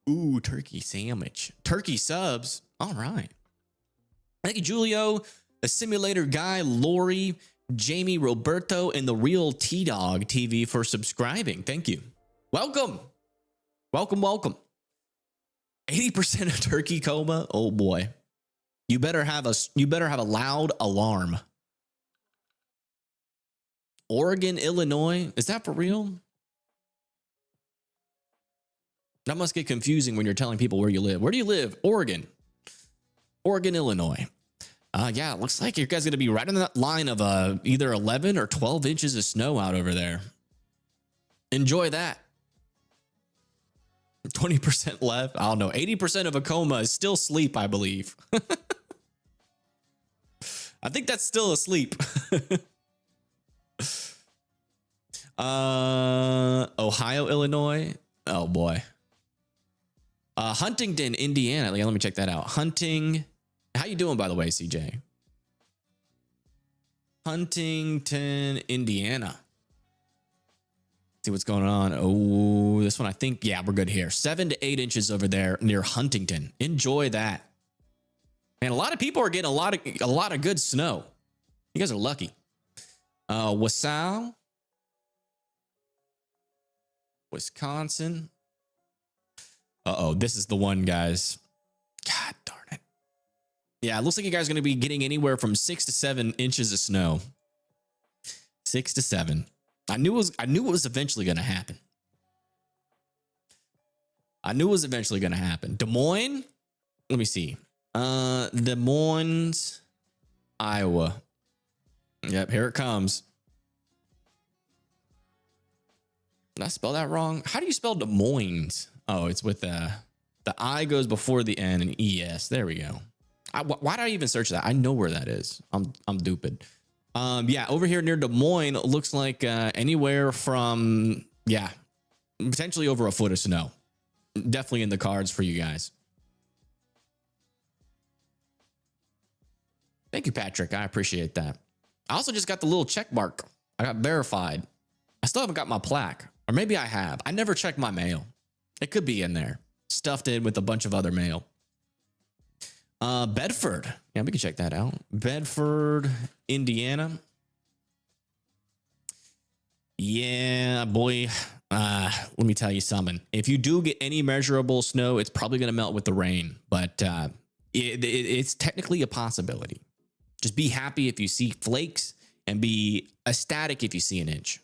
Ooh, turkey sandwich. Turkey subs. All right. Thank you, Julio, the simulator guy, Lori, Jamie, Roberto, and the real T-Dog TV for subscribing. Thank you. Welcome. Welcome, welcome. 80% of turkey coma. Oh boy. You better have a loud alarm. Oregon, Illinois. Is that for real? That must get confusing when you're telling people where you live. Where do you live? Oregon. Oregon, Illinois. Yeah, it looks like you guys are going to be right on that line of either 11 or 12 inches of snow out over there. Enjoy that. 20% left. I don't know. 80% of a coma is still sleep, I believe. I think that's still asleep. Ohio, Illinois. Oh boy. Huntington, Indiana. Let me check that out. How you doing, by the way, CJ? Huntington, Indiana. See what's going on. Oh, this one, I think, yeah, we're good here. 7 to 8 inches over there near Huntington. Enjoy that. And a lot of people are getting a lot of good snow. You guys are lucky. Wasau, Wisconsin. Uh-oh, this is the one, guys. God darn it. Yeah, it looks like you guys are going to be getting anywhere from 6 to 7 inches of snow. 6 to 7. I knew it was eventually going to happen. Des Moines. Let me see. Des Moines, Iowa. Yep, here it comes. Did I spell that wrong? How do you spell Des Moines? Oh, it's with the I goes before the N and ES. There we go. Why did I even search that? I know where that is. I'm stupid. Yeah, over here near Des Moines, it looks like anywhere from, yeah, potentially over a foot of snow. Definitely in the cards for you guys. Thank you, Patrick. I appreciate that. I also just got the little check mark. I got verified. I still haven't got my plaque. Or maybe I have. I never checked my mail. It could be in there. Stuffed in with a bunch of other mail. Bedford. Yeah, we can check that out. Bedford, Indiana. Yeah, boy. Let me tell you something. If you do get any measurable snow, it's probably going to melt with the rain. But it's technically a possibility. Just be happy if you see flakes and be ecstatic if you see an inch.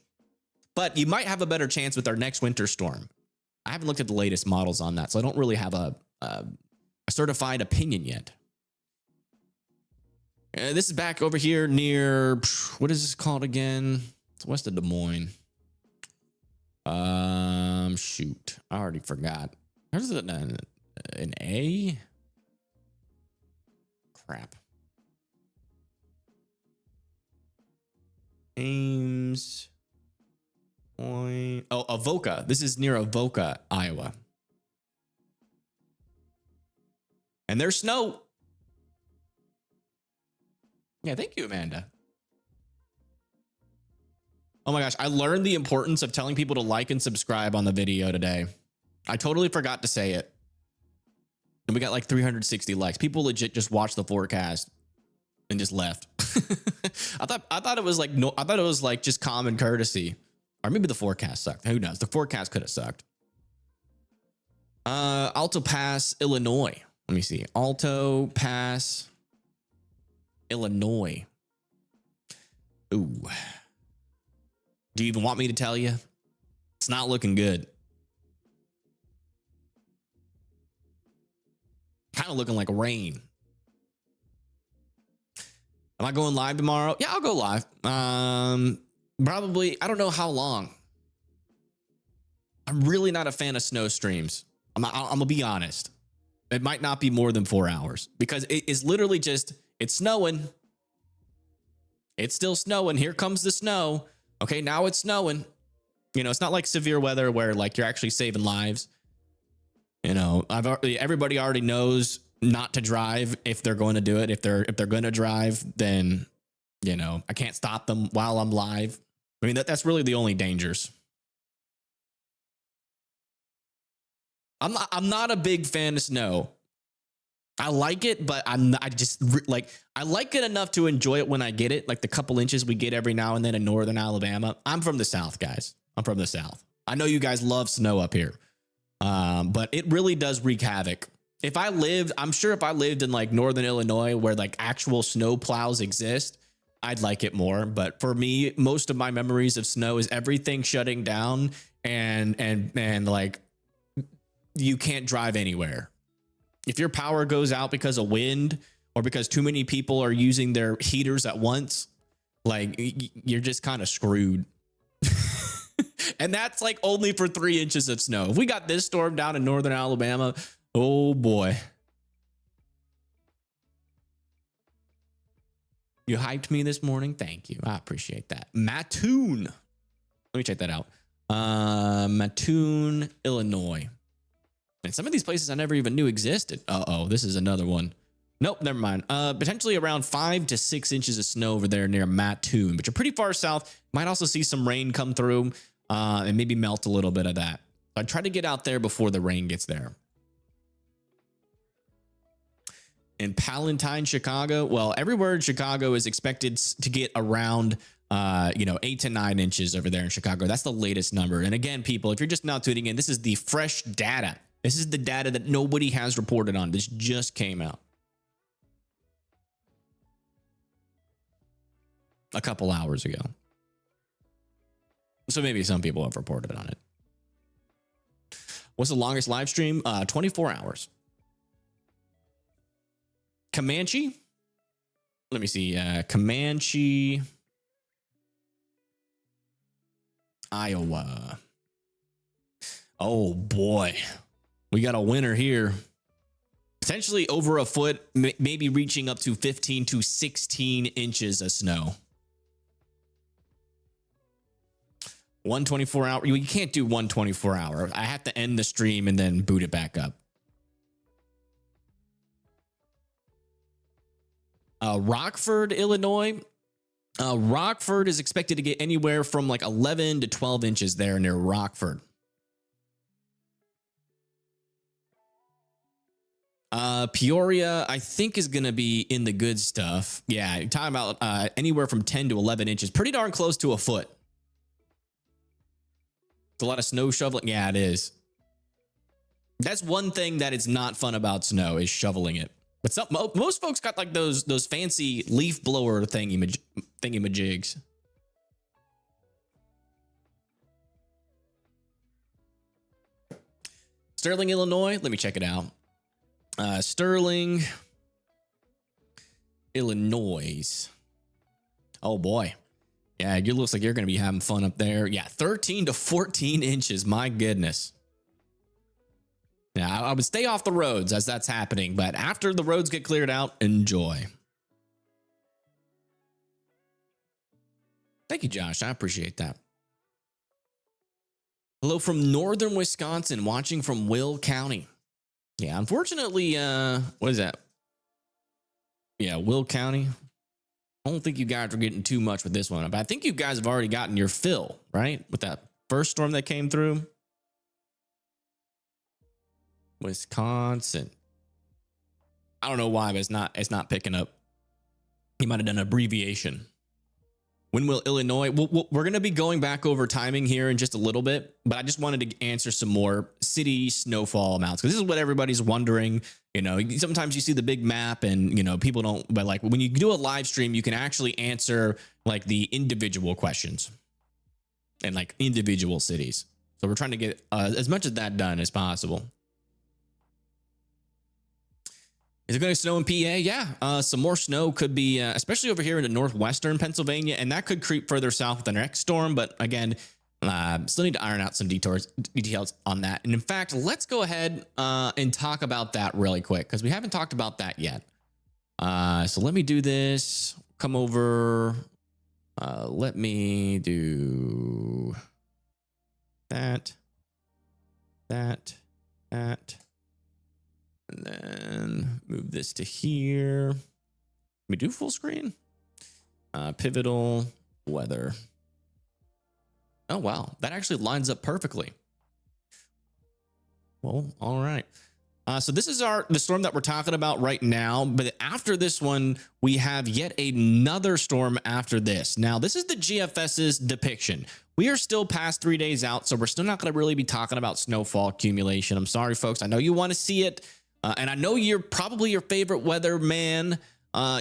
But you might have a better chance with our next winter storm. I haven't looked at the latest models on that, so I don't really have a certified opinion yet. This is back over here near, what is this called again? It's west of Des Moines. Shoot, I already forgot. There's an A? Crap. Ames Point. Oh, Avoca. This is near Avoca, Iowa. And there's snow. Yeah, thank you, Amanda. Oh my gosh, I learned the importance of telling people to like and subscribe on the video today. I totally forgot to say it. And we got like 360 likes. People legit just watched the forecast and just left. I thought it was like no, I thought it was like just common courtesy. Or maybe the forecast sucked. Who knows? The forecast could have sucked. Alto Pass, Illinois. Let me see. Alto Pass, Illinois. Ooh. Do you even want me to tell you? It's not looking good. Kind of looking like rain. Am I going live tomorrow? Yeah, I'll go live. Probably, I don't know how long. I'm really not a fan of snow streams. I'm gonna be honest. It might not be more than 4 hours because it's literally just, it's snowing. It's still snowing. Here comes the snow. Okay, now it's snowing. You know, it's not like severe weather where like you're actually saving lives. You know, everybody already knows not to drive if they're going to do it. If they're going to drive, then, you know, I can't stop them while I'm live. I mean, that's really the only dangers. I'm not a big fan of snow. I like it, but I like it enough to enjoy it when I get it, like the couple inches we get every now and then in northern Alabama. I'm from the South, guys. I'm from the South. I know you guys love snow up here, but it really does wreak havoc. I'm sure if I lived in like northern Illinois where like actual snow plows exist, I'd like it more. But for me, most of my memories of snow is everything shutting down and like you can't drive anywhere. If your power goes out because of wind or because too many people are using their heaters at once, like you're just kind of screwed. And that's like only for 3 inches of snow. If we got this storm down in northern Alabama, oh boy. You hyped me this morning. Thank you. I appreciate that. Mattoon. Let me check that out. Mattoon, Illinois. And some of these places I never even knew existed. Uh-oh, this is another one. Nope, never mind. Potentially around 5 to 6 inches of snow over there near Mattoon, but you're pretty far south. Might also see some rain come through and maybe melt a little bit of that. I try to get out there before the rain gets there. In Palatine, Chicago, well, everywhere in Chicago is expected to get around 8 to 9 inches over there in Chicago. That's the latest number. And again, people, if you're just now tuning in, this is the fresh data. This is the data that nobody has reported on. This just came out a couple hours ago. So maybe some people have reported on it. What's the longest live stream? 24 hours. Comanche. Let me see. Comanche, Iowa. Oh boy. We got a winner here. Potentially over a foot, maybe reaching up to 15 to 16 inches of snow. 124 hour. You can't do 124 hour. I have to end the stream and then boot it back up. Rockford, Illinois. Rockford is expected to get anywhere from like 11 to 12 inches there near Rockford. Peoria, I think, is going to be in the good stuff. Yeah, you're talking about anywhere from 10 to 11 inches. Pretty darn close to a foot. It's a lot of snow shoveling. Yeah, it is. That's one thing that is not fun about snow is shoveling it. But most folks got like those fancy leaf blower thingy-majigs. Sterling, Illinois. Let me check it out. Sterling, Illinois. Oh boy. Yeah, it looks like you're going to be having fun up there. Yeah, 13 to 14 inches. My goodness. Yeah, I would stay off the roads as that's happening, but after the roads get cleared out, enjoy. Thank you, Josh. I appreciate that. Hello from northern Wisconsin, watching from Will County. Yeah, unfortunately, what is that? Yeah, Will County. I don't think you guys are getting too much with this one, but I think you guys have already gotten your fill, right? With that first storm that came through. Wisconsin. I don't know why, but it's not picking up. He might have done an abbreviation. When will Illinois? We're going to be going back over timing here in just a little bit, but I just wanted to answer some more city snowfall amounts because this is what everybody's wondering. You know, sometimes you see the big map and, you know, people don't, but like when you do a live stream, you can actually answer like the individual questions and like individual cities. So we're trying to get as much of that done as possible. Is it going to snow in PA? Yeah, some more snow could be, especially over here in the northwestern Pennsylvania, and that could creep further south with the next storm. But again, still need to iron out some details on that. And in fact, let's go ahead and talk about that really quick because we haven't talked about that yet. So let me do this. Come over. Let me do that. And then move this to here. Let me do full screen. Pivotal weather. Oh, wow. That actually lines up perfectly. Well, all right. So this is the storm that we're talking about right now. But after this one, we have yet another storm after this. Now, this is the GFS's depiction. We are still past 3 days out, so we're still not going to really be talking about snowfall accumulation. I'm sorry, folks. I know you want to see it. And I know you're probably your favorite weatherman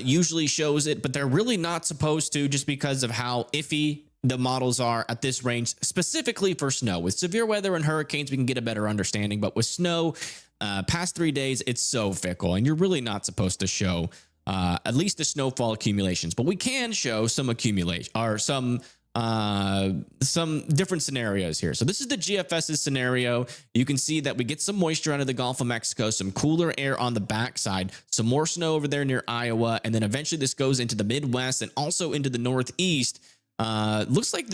usually shows it, but they're really not supposed to just because of how iffy the models are at this range, specifically for snow. With severe weather and hurricanes, we can get a better understanding. But with snow, past 3 days, it's so fickle, and you're really not supposed to show at least the snowfall accumulations. But we can show some accumulation or some different scenarios here. So this is the GFS's scenario. You can see that we get some moisture out of the Gulf of Mexico, some cooler air on the backside, some more snow over there near Iowa, and then eventually this goes into the Midwest and also into the Northeast. Looks like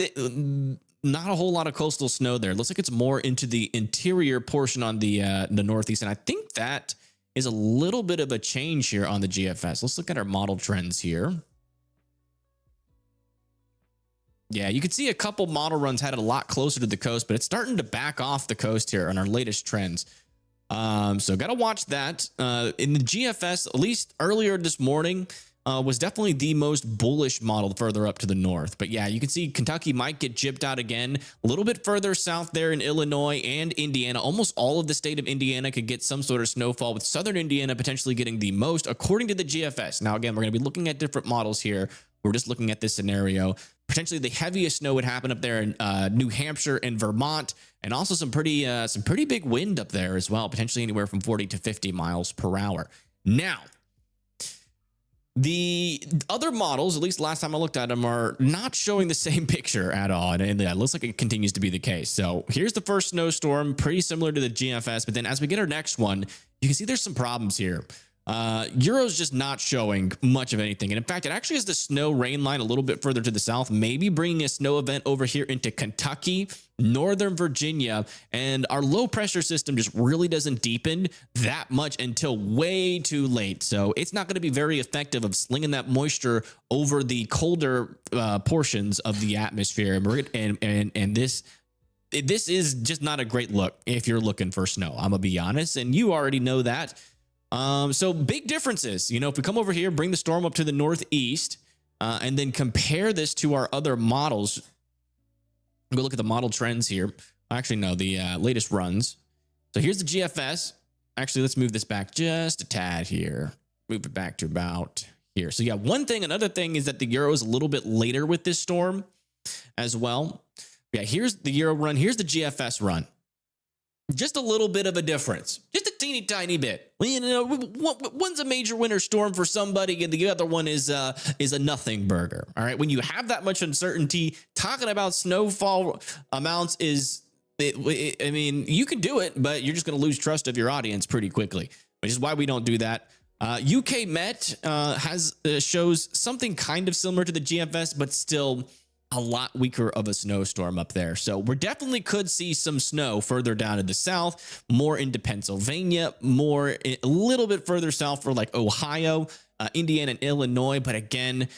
not a whole lot of coastal snow there. It looks like it's more into the interior portion on the Northeast, and I think that is a little bit of a change here on the GFS. Let's look at our model trends here. Yeah, you can see a couple model runs had it a lot closer to the coast, but it's starting to back off the coast here on our latest trends. So got to watch that. In the GFS, at least earlier this morning, was definitely the most bullish model further up to the north. But yeah, you can see Kentucky might get gypped out again. A little bit further south there in Illinois and Indiana. Almost all of the state of Indiana could get some sort of snowfall, with southern Indiana potentially getting the most, according to the GFS. Now, again, we're going to be looking at different models here. We're just looking at this scenario. Potentially the heaviest snow would happen up there in New Hampshire and Vermont, and also some pretty big wind up there as well, potentially anywhere from 40 to 50 miles per hour. Now, the other models, at least last time I looked at them, are not showing the same picture at all. And it looks like it continues to be the case. So here's the first snowstorm, pretty similar to the GFS. But then as we get our next one, you can see there's some problems here. Euro's just not showing much of anything. And in fact, it actually has the snow rain line a little bit further to the south, maybe bringing a snow event over here into Kentucky, Northern Virginia, and our low pressure system just really doesn't deepen that much until way too late. So it's not going to be very effective of slinging that moisture over the colder portions of the atmosphere. And this is just not a great look if you're looking for snow. I'm gonna be honest, and you already know that. So big differences, you know, if we come over here, bring the storm up to the northeast, and then compare this to our other models. Go look at the model trends here. Actually, no, the latest runs. So here's the GFS. Actually, let's move this back just a tad here. Move it back to about here. So yeah, another thing is that the Euro is a little bit later with this storm as well. Yeah, here's the Euro run. Here's the GFS run. Just a little bit of a difference. Just a teeny tiny bit. You know, one's a major winter storm for somebody, and the other one is a nothing burger. All right, when you have that much uncertainty, talking about snowfall amounts I mean, you can do it, but you're just going to lose trust of your audience pretty quickly, which is why we don't do that. UK Met shows something kind of similar to the GFS, but still a lot weaker of a snowstorm up there. So we definitely could see some snow further down in the south, more into Pennsylvania, a little bit further south for like Ohio, Indiana, and Illinois. But again,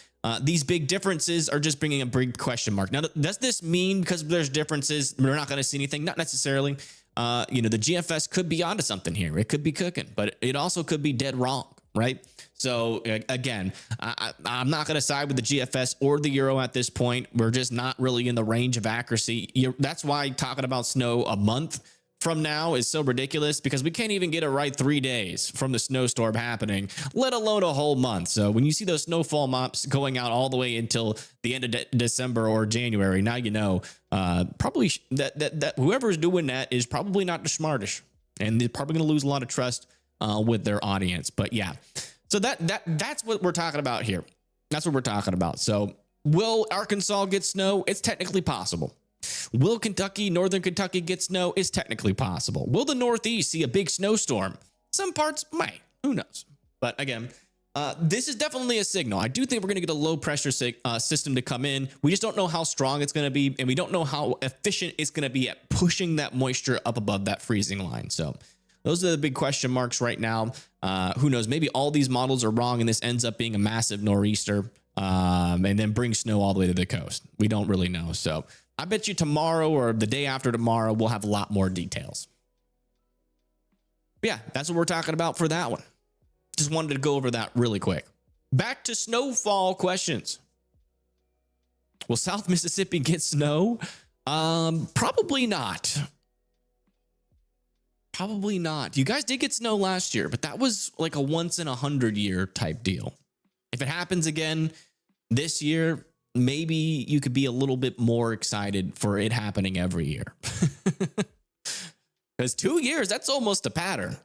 these big differences are just bringing a big question mark. Now, does this mean because there's differences, we're not going to see anything? Not necessarily. You know, the GFS could be onto something here. It could be cooking, but it also could be dead wrong, right? So again, I'm not going to side with the GFS or the Euro at this point. We're just not really in the range of accuracy. That's why talking about snow a month from now is so ridiculous, because we can't even get it right 3 days from the snowstorm happening, let alone a whole month. So when you see those snowfall maps going out all the way until the end of December or January, now you know probably that whoever's doing that is probably not the smartest, and they're probably going to lose a lot of trust with their audience. But yeah, so that's what we're talking about here. That's what we're talking about. So will Arkansas get snow? It's technically possible. Will Kentucky, Northern Kentucky get snow? It's technically possible. Will the Northeast see a big snowstorm? Some parts might. Who knows? But again, this is definitely a signal. I do think we're going to get a low pressure system to come in. We just don't know how strong it's going to be, and we don't know how efficient it's going to be at pushing that moisture up above that freezing line. So those are the big question marks right now. Who knows? Maybe all these models are wrong, and this ends up being a massive nor'easter, and then bring snow all the way to the coast. We don't really know. So I bet you tomorrow or the day after tomorrow, we'll have a lot more details. But yeah, that's what we're talking about for that one. Just wanted to go over that really quick. Back to snowfall questions. Will South Mississippi get snow? Probably not. Probably not. You guys did get snow last year, but that was like a once in 100-year type deal. If it happens again this year, maybe you could be a little bit more excited for it happening every year. Because 2 years, that's almost a pattern.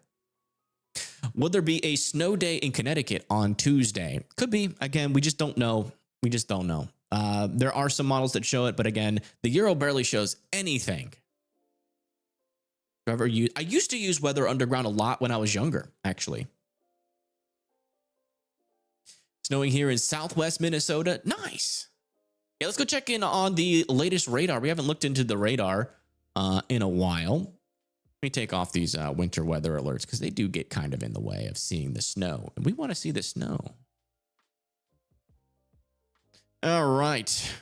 Will there be a snow day in Connecticut on Tuesday? Could be. Again, we just don't know. We just don't know. There are some models that show it, but again, the Euro barely shows anything. I used to use Weather Underground a lot when I was younger, actually. Snowing here in southwest Minnesota. Nice. Yeah, let's go check in on the latest radar. We haven't looked into the radar in a while. Let me take off these winter weather alerts, because they do get kind of in the way of seeing the snow. And we want to see the snow. All right.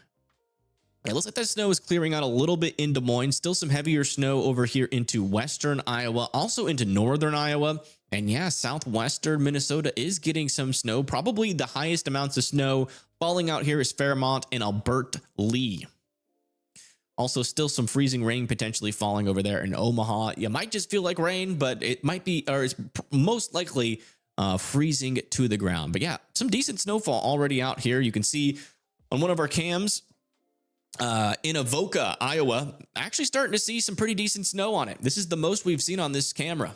Yeah, looks like that snow is clearing out a little bit in Des Moines. Still some heavier snow over here into western Iowa, also into northern Iowa. And yeah, southwestern Minnesota is getting some snow. Probably the highest amounts of snow falling out here is Fairmont and Albert Lee. Also, still some freezing rain potentially falling over there in Omaha. You might just feel like rain, but it might be, or it's most likely freezing to the ground. But yeah, some decent snowfall already out here. You can see on one of our cams, in Avoca, Iowa, actually starting to see some pretty decent snow on it. This is the most we've seen on this camera.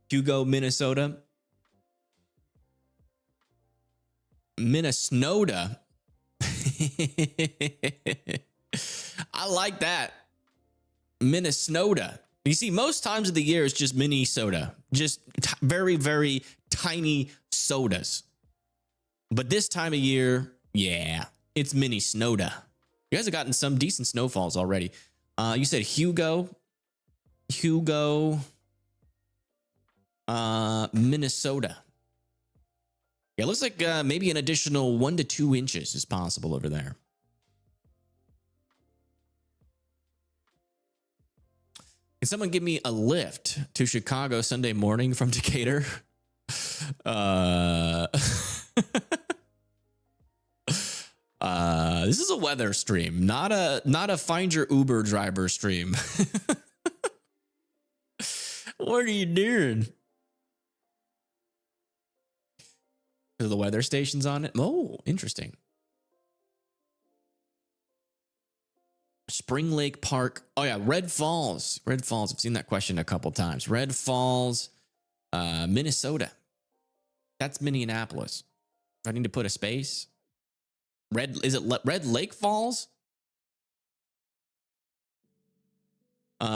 Hugo, Minnesota. Minnesota. I like that. Minnesota. You see, most times of the year, it's just mini soda, just very, very tiny sodas. But this time of year, yeah, it's mini snoda. You guys have gotten some decent snowfalls already. You said Hugo, Minnesota. Yeah, it looks like maybe an additional 1 to 2 inches is possible over there. Can someone give me a lift to Chicago Sunday morning from Decatur? This is a weather stream, not a find your Uber driver stream. What are you doing? because the weather station's on it. Oh, interesting. Spring Lake Park. Oh yeah, Red Falls. Red Falls. I've seen that question a couple times. Red Falls, Minnesota. That's Minneapolis. Do I need to put a space? Is it Red Lake Falls?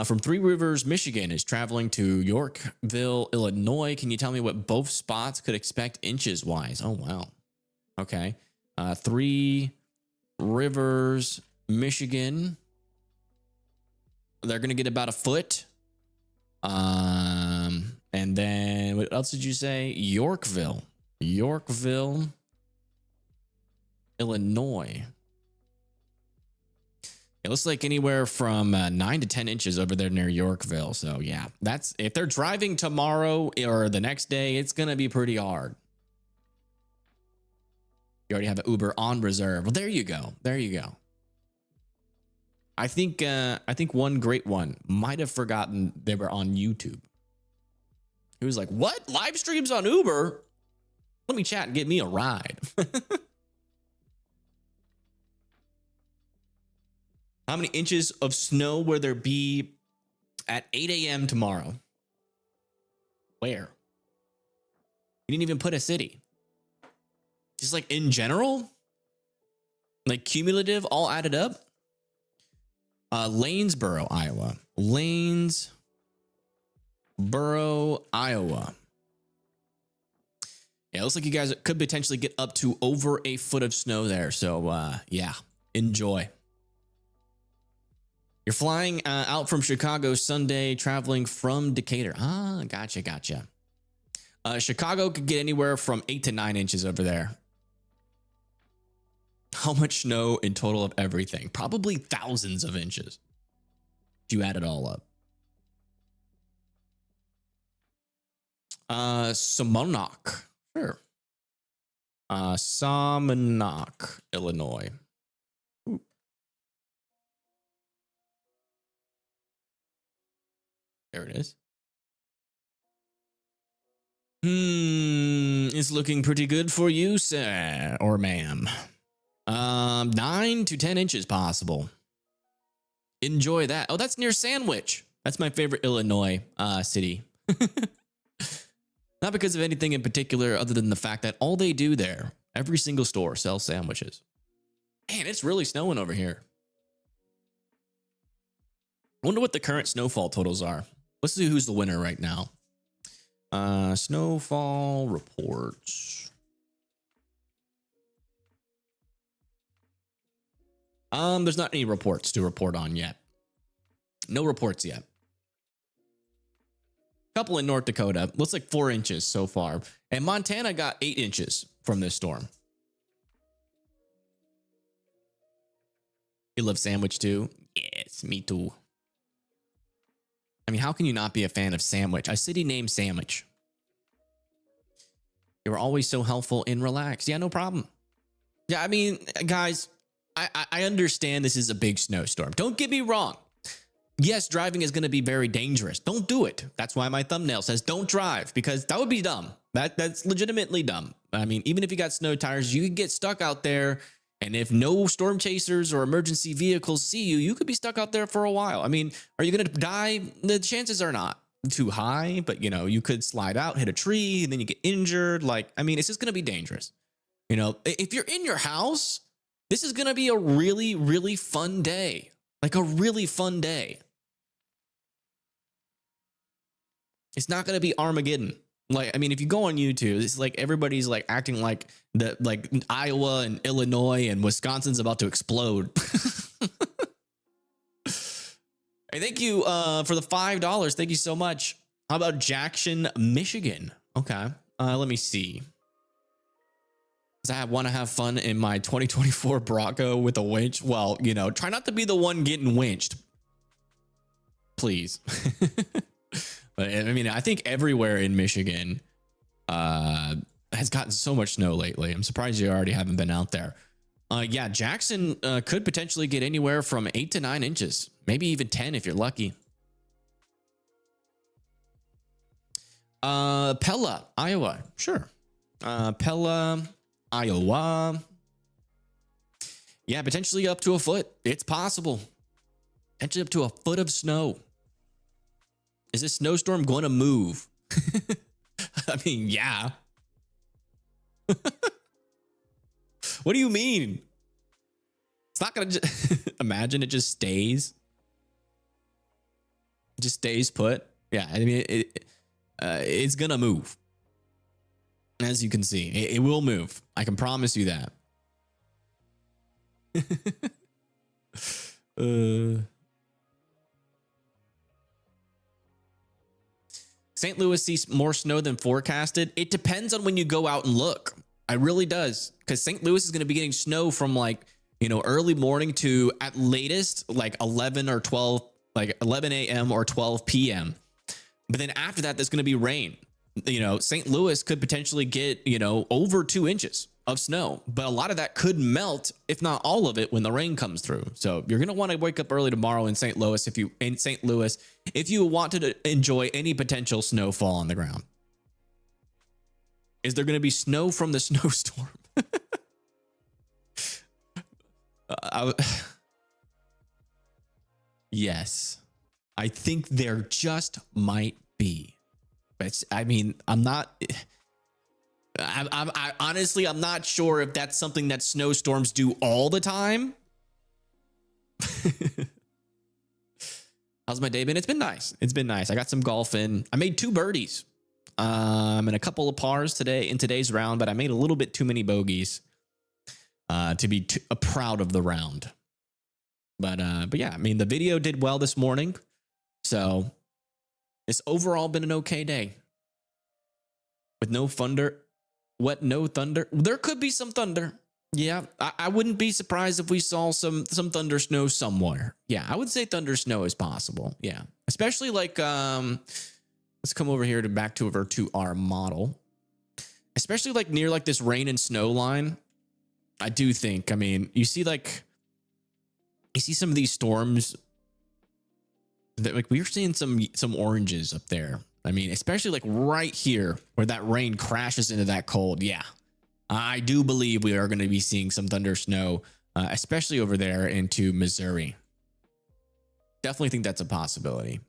From Three Rivers, Michigan is traveling to Yorkville, Illinois. Can you tell me what both spots could expect inches wise? Oh, wow. Okay. Three Rivers, Michigan. They're going to get about a foot. And then what else did you say? Yorkville, Illinois. It looks like anywhere from 9 to 10 inches over there near Yorkville. So yeah, that's if they're driving tomorrow or the next day, it's going to be pretty hard. You already have an Uber on reserve. Well, there you go. There you go. I think one great one might have forgotten they were on YouTube. He was like, what? Live streams on Uber? Let me chat and get me a ride. How many inches of snow will there be at 8 a.m. tomorrow? Where? You didn't even put a city. Just like in general? Like cumulative, all added up? Lanesboro, Iowa. Lanesboro, Iowa. Yeah, it looks like you guys could potentially get up to over a foot of snow there. So, yeah, enjoy. You're flying out from Chicago Sunday, traveling from Decatur. Ah, gotcha. Chicago could get anywhere from 8 to 9 inches over there. How much snow in total of everything? Probably thousands of inches. If you add it all up. Somonauk. Sure. Somonauk, Illinois. Ooh. There it is. It's looking pretty good for you, sir or ma'am. 9 to 10 inches possible. Enjoy that. Oh, that's near Sandwich. That's my favorite Illinois city. Not because of anything in particular other than the fact that all they do there, every single store sells sandwiches. Man, it's really snowing over here. I wonder what the current snowfall totals are. Let's see who's the winner right now. Snowfall reports. There's not any reports to report on yet. No reports yet. Couple in North Dakota. Looks like 4 inches so far. And Montana got 8 inches from this storm. You love Sandwich too? Yes, me too. I mean, how can you not be a fan of Sandwich? A city named Sandwich. You were always so helpful and relaxed. Yeah, no problem. Yeah, I mean, guys, I understand this is a big snowstorm. Don't get me wrong. Yes, driving is going to be very dangerous. Don't do it. That's why my thumbnail says don't drive, because that would be dumb. That's legitimately dumb. I mean, even if you got snow tires, you could get stuck out there. And if no storm chasers or emergency vehicles see you, you could be stuck out there for a while. I mean, are you going to die? The chances are not too high, but you know, you could slide out, hit a tree, and then you get injured. Like, I mean, it's just going to be dangerous. You know, if you're in your house, this is going to be a really, really fun day. Like a really fun day. It's not going to be Armageddon. Like, I mean, if you go on YouTube, it's like everybody's like acting like Iowa and Illinois and Wisconsin's about to explode. Hey, thank you for the $5. Thank you so much. How about Jackson, Michigan? Okay. Let me see. Does I want to have fun in my 2024 Bronco with a winch? Well, you know, try not to be the one getting winched. Please. But I mean, I think everywhere in Michigan has gotten so much snow lately. I'm surprised you already haven't been out there. Yeah, Jackson could potentially get anywhere from 8 to 9 inches, maybe even 10 if you're lucky. Pella, Iowa, sure. Pella, Iowa. Yeah, potentially up to a foot. It's possible. Potentially up to a foot of snow. Is this snowstorm going to move? I mean, yeah. What do you mean? It's not going to imagine it just stays. Just stays put. Yeah, I mean, it's going to move. As you can see, it will move. I can promise you that. St. Louis sees more snow than forecasted. It depends on when you go out and look. It really does. Because St. Louis is going to be getting snow from like, early morning to at latest like 11 or 12, like 11 a.m. or 12 p.m. But then after that, there's going to be rain. St. Louis could potentially get, over 2 inches of snow, but a lot of that could melt, if not all of it, when the rain comes through. So you're going to want to wake up early tomorrow in St. Louis if you want to enjoy any potential snowfall on the ground. Is there going to be snow from the snowstorm? Yes, I think there just might be. But I mean, I honestly, I'm not sure if that's something that snowstorms do all the time. How's my day been? It's been nice. It's been nice. I got some golf in. I made 2 birdies and a couple of pars today in today's round, but I made a little bit too many bogeys to be proud of the round. But yeah, I mean, the video did well this morning. So it's overall been an okay day. With no thunder. What? No thunder? There could be some thunder. Yeah, I wouldn't be surprised if we saw some thunder snow somewhere. Yeah, I would say thunder snow is possible. Yeah, especially like let's come over here back to our model. Especially like near like this rain and snow line. I do think. I mean, you see some of these storms that like we're seeing some oranges up there. I mean, especially like right here where that rain crashes into that cold. Yeah, I do believe we are going to be seeing some thunder snow, especially over there into Missouri. Definitely think that's a possibility.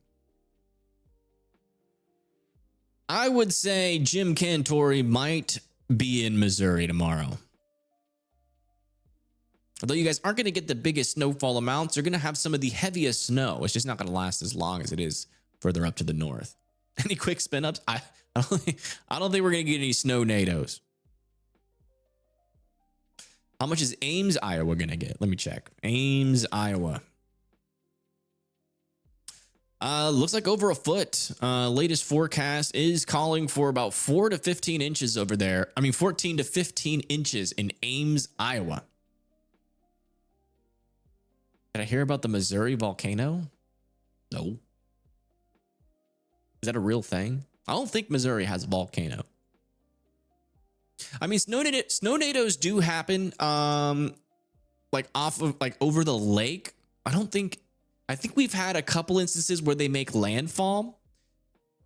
I would say Jim Cantori might be in Missouri tomorrow. Although you guys aren't going to get the biggest snowfall amounts, you're going to have some of the heaviest snow. It's just not going to last as long as it is further up to the north. Any quick spin ups? I don't think we're going to get any snow nados. How much is Ames, Iowa going to get? Let me check. Ames, Iowa. Looks like over a foot. Latest forecast is calling for about 4 to 15 inches over there. I mean, 14 to 15 inches in Ames, Iowa. Did I hear about the Missouri volcano? No. Is that a real thing? I don't think Missouri has a volcano. I mean, snow nados do happen, like off of like over the lake. I think we've had a couple instances where they make landfall.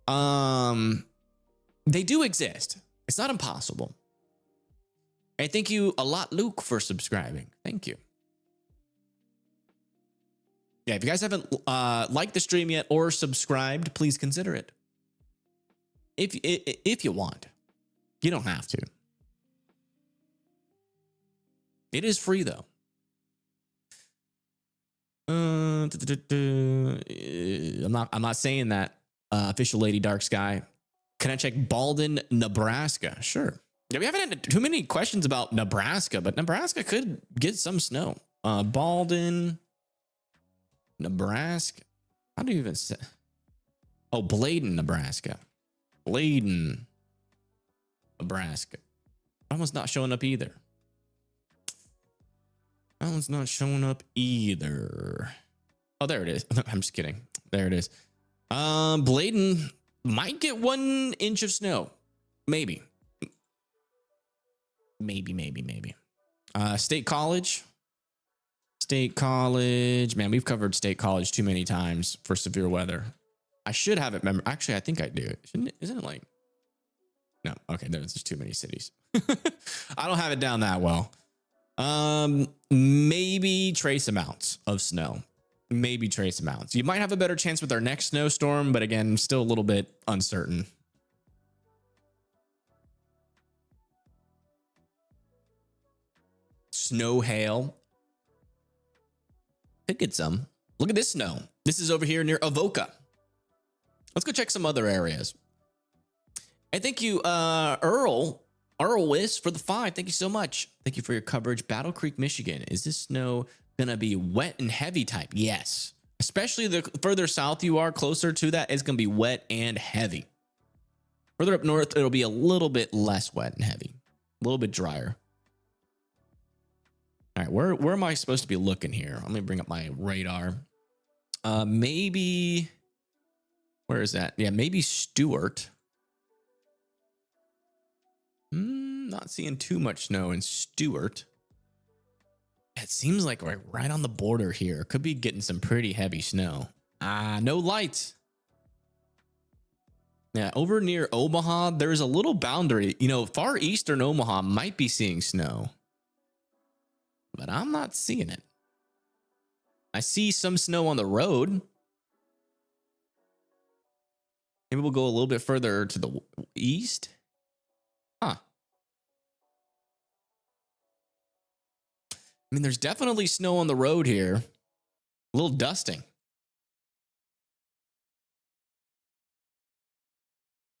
They do exist. It's not impossible. And thank you a lot, Luke, for subscribing. Thank you. Yeah, if you guys haven't liked the stream yet or subscribed, please consider it. If you want. You don't have to. It is free though. I'm not saying that. Official Lady Dark Sky. Can I check Baldwin, Nebraska? Sure. Yeah, we haven't had too many questions about Nebraska, but Nebraska could get some snow. Baldwin, Nebraska. How do you even say? Oh, Bladen, Nebraska. Bladen, Nebraska. That one's not showing up either. That one's not showing up either. Oh, there it is. I'm just kidding. There it is. Bladen might get 1 inch of snow. Maybe. Maybe. State College. State College. Man, we've covered State College too many times for severe weather. I should have it. Actually, I think I do. Isn't it like? No. Okay. There's just too many cities. I don't have it down that well. Maybe trace amounts of snow. Maybe trace amounts. You might have a better chance with our next snowstorm, but again, still a little bit uncertain. Snow, hail. Could get some. Look at this snow. This is over here near Avoca. Let's go check some other areas. And thank you, Earl Wiss for the 5. Thank you so much. Thank you for your coverage. Battle Creek, Michigan. Is this snow gonna be wet and heavy type? Yes. Especially the further south you are, closer to that, it's gonna be wet and heavy. Further up north, it'll be a little bit less wet and heavy. A little bit drier. All right, where am I supposed to be looking here? Let me bring up my radar. Maybe, where is that? Yeah, maybe Stewart. Not seeing too much snow in Stewart. It seems like we're right on the border here. Could be getting some pretty heavy snow. No lights. Yeah, over near Omaha, there's a little boundary. You know, far eastern Omaha might be seeing snow, but I'm not seeing it. I see some snow on the road. Maybe we'll go a little bit further to the east. Huh. I mean, there's definitely snow on the road here. A little dusting.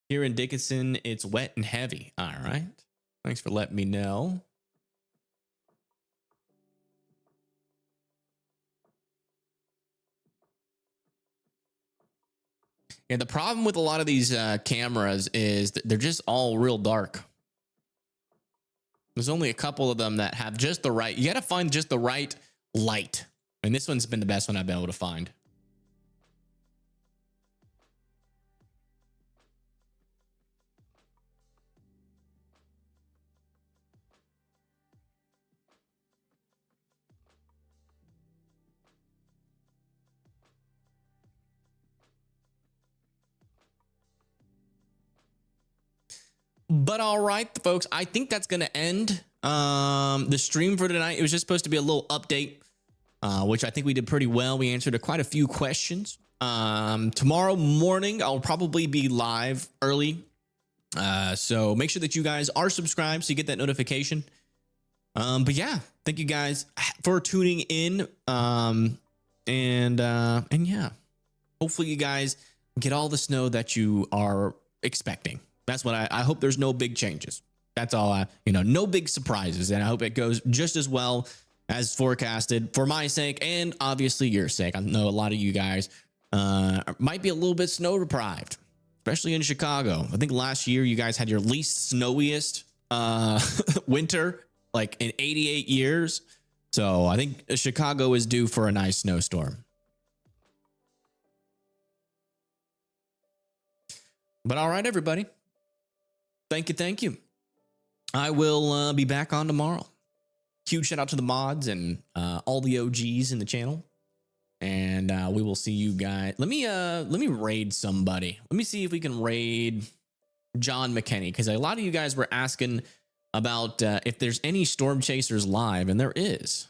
Here in Dickinson, it's wet and heavy. All right. Thanks for letting me know. Yeah, the problem with a lot of these cameras is that they're just all real dark. There's only a couple of them that have just the right, you got to find just the right light. And this one's been the best one I've been able to find. But all right, folks, I think that's going to end the stream for tonight. It was just supposed to be a little update, which I think we did pretty well. We answered quite a few questions. Tomorrow morning, I'll probably be live early. So make sure that you guys are subscribed so you get that notification. But yeah, thank you guys for tuning in. And yeah, hopefully you guys get all the snow that you are expecting. That's what I hope. There's no big changes. That's all no big surprises. And I hope it goes just as well as forecasted for my sake and obviously your sake. I know a lot of you guys might be a little bit snow deprived, especially in Chicago. I think last year you guys had your least snowiest winter like in 88 years. So I think Chicago is due for a nice snowstorm. But all right, everybody. Thank you. Thank you. I will be back on tomorrow. Huge shout out to the mods and all the OGs in the channel. And we will see you guys. Let me raid somebody. Let me see if we can raid John McKinney, because a lot of you guys were asking about if there's any Storm Chasers live, and there is.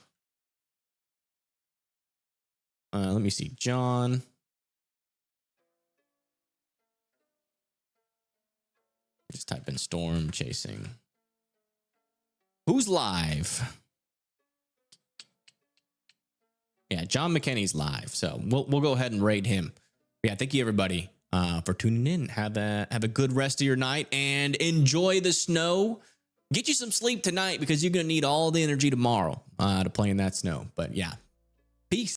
Let me see, John. Just type in storm chasing. Who's live? Yeah, John McKinney's live. So we'll go ahead and raid him. Yeah, thank you everybody for tuning in. Have a good rest of your night and enjoy the snow. Get you some sleep tonight because you're gonna need all the energy tomorrow to play in that snow. But yeah,